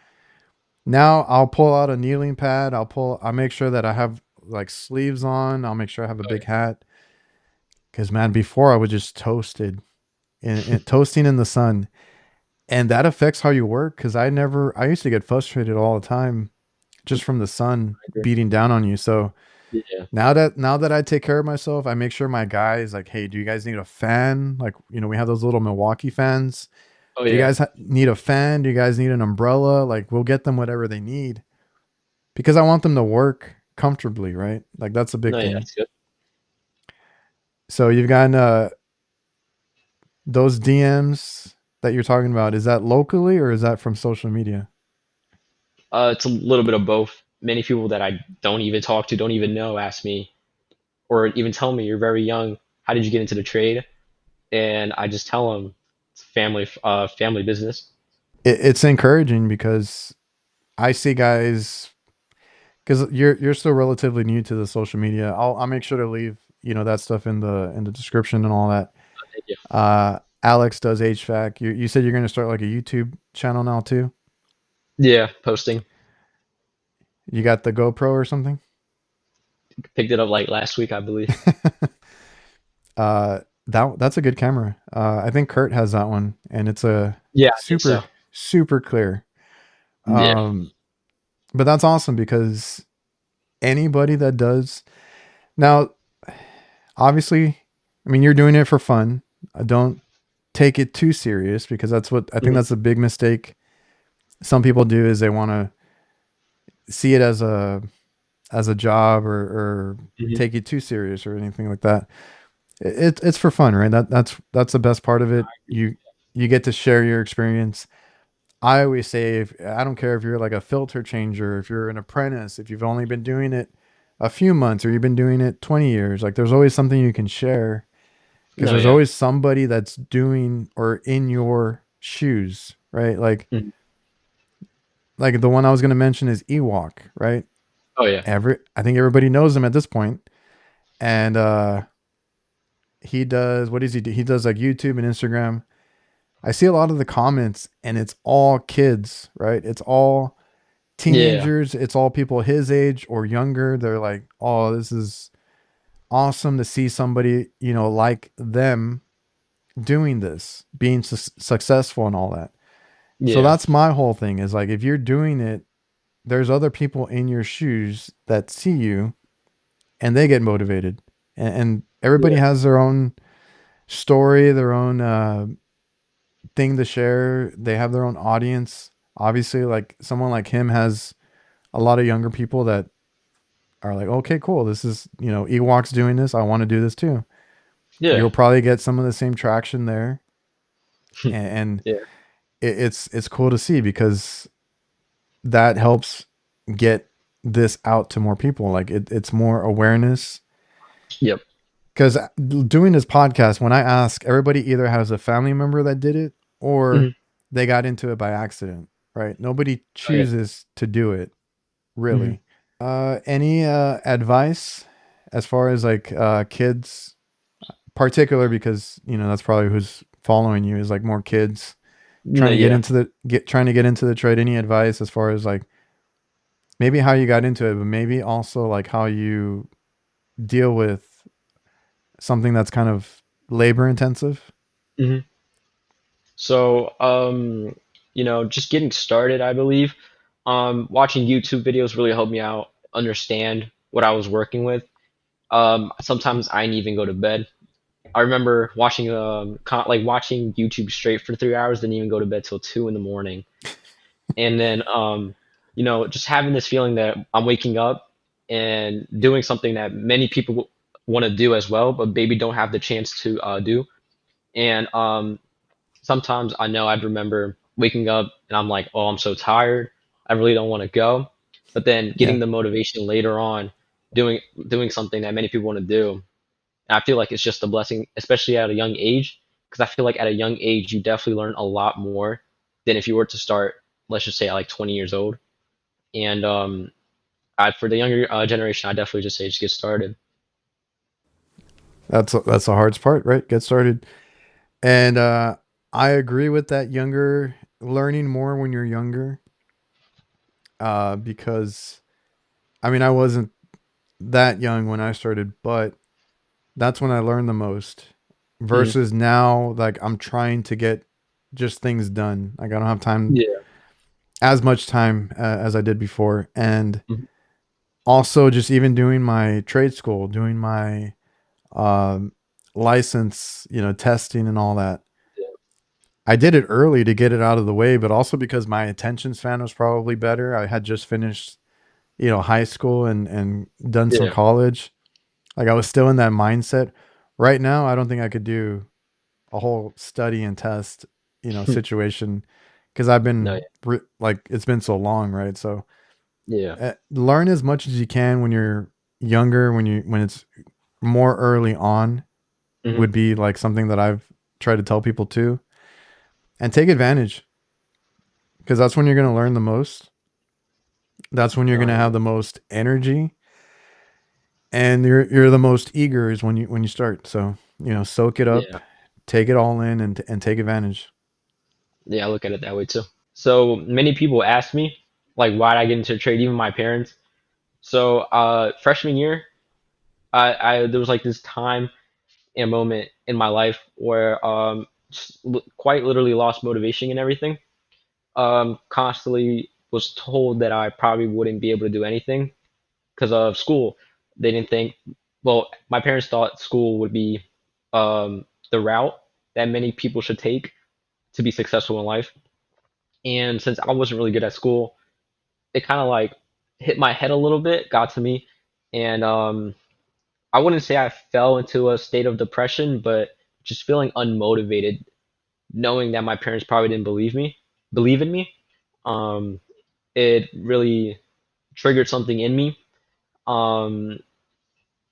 Now I'll pull out a kneeling pad. I'll make sure that I have like sleeves on. I'll make sure I have a big hat. Because man, before I was just toasting in the sun, and that affects how you work. Because I used to get frustrated all the time just from the sun I agree. beating down on you. So Yeah. now that I take care of myself, I make sure my guys like, "Hey, do you guys need a fan? Like, we have those little Milwaukee fans. Oh Do you yeah. guys need a fan? Do you guys need an umbrella? Like, we'll get them whatever they need, because I want them to work comfortably, right? Like, that's a big No, yeah, thing. that's good. So you've gotten those DMs that you're talking about. Is that locally or is that from social media? It's a little bit of both. Many people that I don't even talk to, don't even know, ask me or even tell me, "You're very young. How did you get into the trade?" And I just tell them it's family business. It's encouraging because I see guys, because you're still relatively new to the social media. I'll make sure to leave that stuff in the description and all that. Thank you. Alex does HVAC. You said you're going to start like a YouTube channel now too. Yeah, posting. You got the GoPro or something? Picked it up like last week, I believe. That's a good camera. I think Kurt has that one, and it's a Yeah, I think so. super clear. Yeah. Um, but that's awesome because anybody that does now, obviously, I mean, you're doing it for fun. I don't take it too serious, because I think Mhm. that's a big mistake some people do, is they want to see it as a job, or Mhm. take it too serious or anything like that. It's for fun, right? That's the best part of it. You get to share your experience. I always say, if I don't care if you're like a filter changer, if you're an apprentice, if you've only been doing it a few months or you've been doing it 20 years, like, there's always something you can share, because No, there's yeah. always somebody that's doing or in your shoes, right? Like Mhm. like the one I was going to mention is Ewok, right? Oh yeah. I think everybody knows him at this point. And he does, what does he do? He does like YouTube and Instagram. I see a lot of the comments and it's all kids, right? It's all Yeah. teenagers, it's all people his age or younger. They're like, "Oh, this is awesome to see somebody, like them doing this, being successful and all that." So Yeah. that's my whole thing is like if you're doing it, there's other people in your shoes that see you and they get motivated. And everybody Yeah. has their own story, their own thing to share. They have their own audience. Obviously, like someone like him has a lot of younger people that are like, okay, cool. This is, Ewok's doing this. I want to do this too. Yeah. You'll probably get some of the same traction there. And Yeah. it's cool to see because that helps get this out to more people. Like it's more awareness. Yep. Because doing this podcast, when I ask, everybody either has a family member that did it or Hmm. they got into it by accident, right? Nobody Oh yeah. chooses to do it, Hmm. really. Any advice as far as like kids, particular because that's probably who's following you is like more kids No, yeah. trying to get into the trade. Any advice as far as like maybe how you got into it, but maybe also like how you deal with something that's kind of labor intensive? Hmm. So, just getting started, I believe. Watching YouTube videos really helped me out understand what I was working with. Sometimes I didn't even go to bed. I remember watching like watching YouTube straight for 3 hours, didn't even go to bed till 2 in the morning. And then just having this feeling that I'm waking up and doing something that many people want to do as well, but maybe don't have the chance to do. And sometimes I know I'd remember waking up and I'm like, oh, I'm so tired. I really don't want to go. But then Yeah, getting the motivation later on, doing doing something that many people want to do. And I feel like it's just a blessing, especially at a young age, because I feel like at a young age you definitely learn a lot more than if you were to start, let's just say at like 20 years old. And for the younger generation, I definitely just say just get started. that's the hardest part, right? Get started. And I agree with that, younger learning more when you're younger, because I mean I wasn't that young when I started, but that's when I learned the most. Hmm. Versus now, like I'm trying to get just things done. Like I don't have time, Yeah. as much time as I did before. And Hmm. also just even doing my trade school, doing my um, license, testing and all that. I did it early to get it out of the way, but also because my attention span was probably better. I had just finished, high school and done some Yeah. college. Like I was still in that mindset. Right now, I don't think I could do a whole study and test, Yeah. situation because I've No. Yeah. been like it's been so long, right? So Yeah. learn as much as you can when you're younger, when it's more early on Hmm. would be like something that I've tried to tell people too, and take advantage because that's when you're going to learn the most. That's when you're No. going to Yeah. have the most energy and you're the most eager is when you start. So, soak it up, Yeah. take it all in and take advantage. Yeah. I look at it that way too. So many people ask me, like, why did I get into trade? Even my parents. So freshman year, I there was like this time and moment in my life where quite literally lost motivation and everything. Constantly was told that I probably wouldn't be able to do anything because of school. They didn't think, well, my parents thought school would be the route that many people should take to be successful in life. And since I wasn't really good at school, it kind of like hit my head a little bit, got to me. And I wouldn't say I fell into a state of depression, but just feeling unmotivated, knowing that my parents probably didn't believe in me. Um, it really triggered something in me. Um,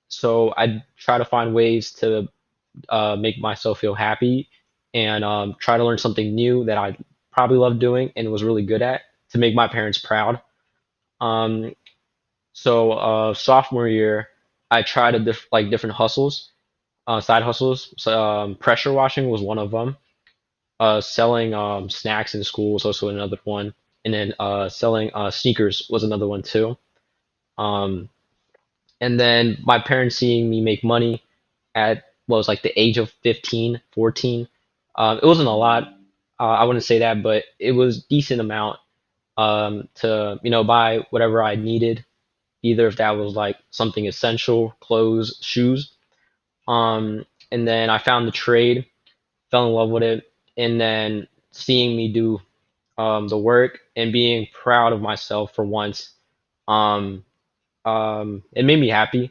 so I try to find ways to make myself feel happy and try to learn something new that I probably love doing and was really good at to make my parents proud. Um, sophomore year, I tried like different hustles, side hustles. So, pressure washing was one of them. Selling snacks in school was also another one, and then selling sneakers was another one too. Um, and then my parents seeing me make money at what was like the age of 15, 14. It wasn't a lot. I wouldn't say that, but it was decent amount to buy whatever I needed, either if that was like something essential, clothes, shoes. And then I found the trade, fell in love with it, and then seeing me do the work and being proud of myself for once, um, it made me happy.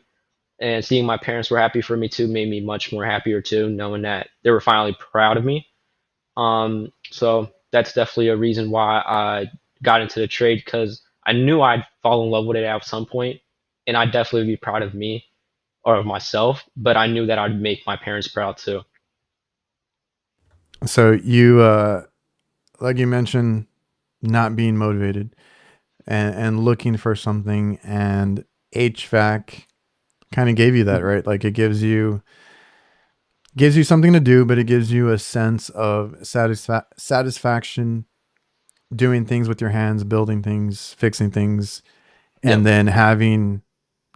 And seeing my parents were happy for me too made me much more happier too, knowing that they were finally proud of me. So that's definitely a reason why I got into the trade because I knew I'd fall in love with it at some point, and I'd definitely be proud of me or of myself. But I knew that I'd make my parents proud too. So you, like you mentioned, not being motivated and looking for something, and HVAC kind of gave you that, right? Like it gives you something to do, but it gives you a sense of satisfaction doing things with your hands, building things, fixing things, and Yep. then having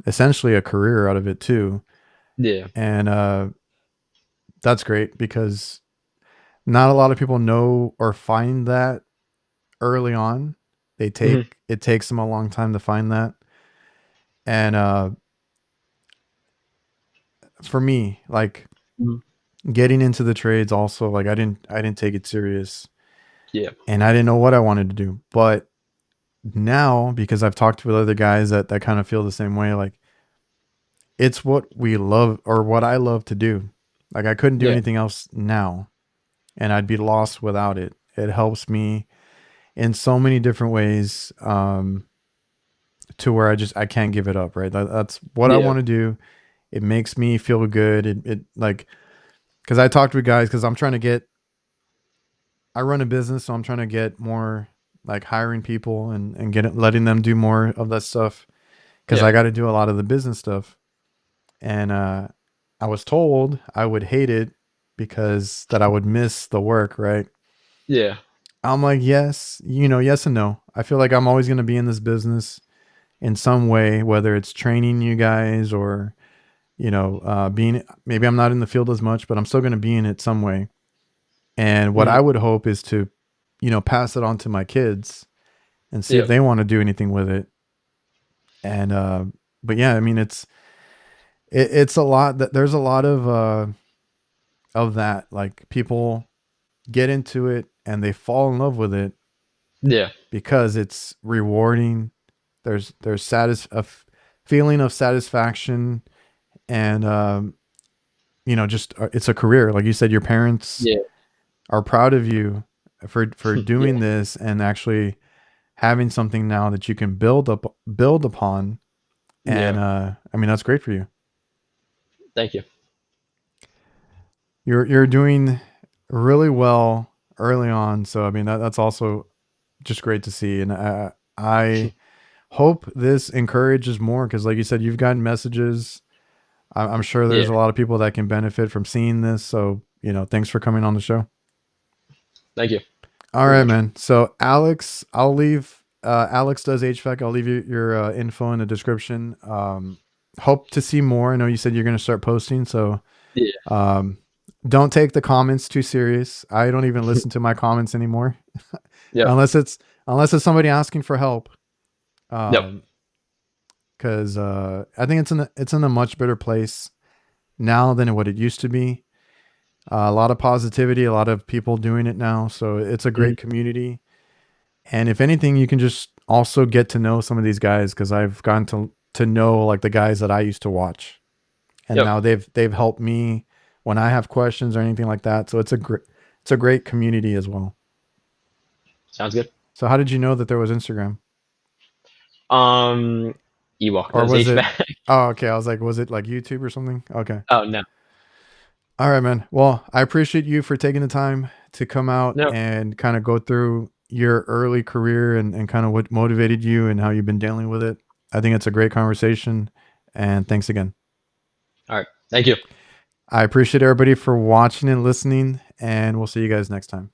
essentially a career out of it too. Yeah. And that's great because not a lot of people know or find that early on. Hmm. It takes them a long time to find that. And for me, like Hmm. getting into the trades also, like I didn't take it serious Yeah. and I didn't know what I wanted to do. But now because I've talked with other guys that kind of feel the same way, like it's what we love or what I love to do. Like I couldn't do Yeah. anything else now and I'd be lost without it. It helps me in so many different ways, to where I can't give it up, right? That's what I Yeah. want to do. It makes me feel good. It like, cause I talked with guys cause I run a business. So I'm trying to get more like hiring people and letting them do more of that stuff. Cause Yeah. I got to do a lot of the business stuff. And, I was told I would hate it because that I would miss the work, right? Yeah. I'm like, yes, you know, yes and no. I feel like I'm always going to be in this business in some way, whether it's training you guys or, you know, being, maybe I'm not in the field as much, but I'm still going to be in it some way. And what Hmm. I would hope is to, you know, pass it on to my kids and see if Yeah. they want to do anything with it. And, but yeah, I mean, it's a lot that there's a lot of that. Like people get into it and they fall in love with it Yeah. because it's rewarding. There's feeling of satisfaction and, you know, just it's a career. Like you said, your parents Yeah. are proud of you for Yeah. doing this and actually having something now that you can build upon. And Yeah. I mean that's great for you. Thank you. You're doing really well early on. So I mean that's also just great to see. And I hope this encourages more because, like you said, you've gotten messages. I'm sure Yeah. there's a lot of people that can benefit from seeing this. So, you know, thanks for coming on the show. Thank you All very right, much. man. So, Alex, I'll leave. Alex does HVAC. I'll leave your info in the description. Hope to see more. I know you said you're going to start posting. So, Yeah. um, don't take the comments too serious. I don't even listen to my comments anymore Yep. unless it's somebody asking for help. Yep. Um, because I think it's in a much better place now than what it used to be. A lot of positivity, a lot of people doing it now. So it's a Mhm. great community. And if anything, you can just also get to know some of these guys because I've gotten to know like the guys that I used to watch, and Yep. now they've helped me when I have questions or anything like that. So it's a great community as well. Sounds good. So how did you know that there was Instagram, Um, Ewok or does was it? HVAC. Oh, okay. I was like, was it like YouTube or something? Okay. Oh no. All right, man. Well, I appreciate you for taking the time to come out No. and kind of go through your early career and kind of what motivated you and how you've been dealing with it. I think it's a great conversation. And thanks again. All right. Thank you. I appreciate everybody for watching and listening, and we'll see you guys next time.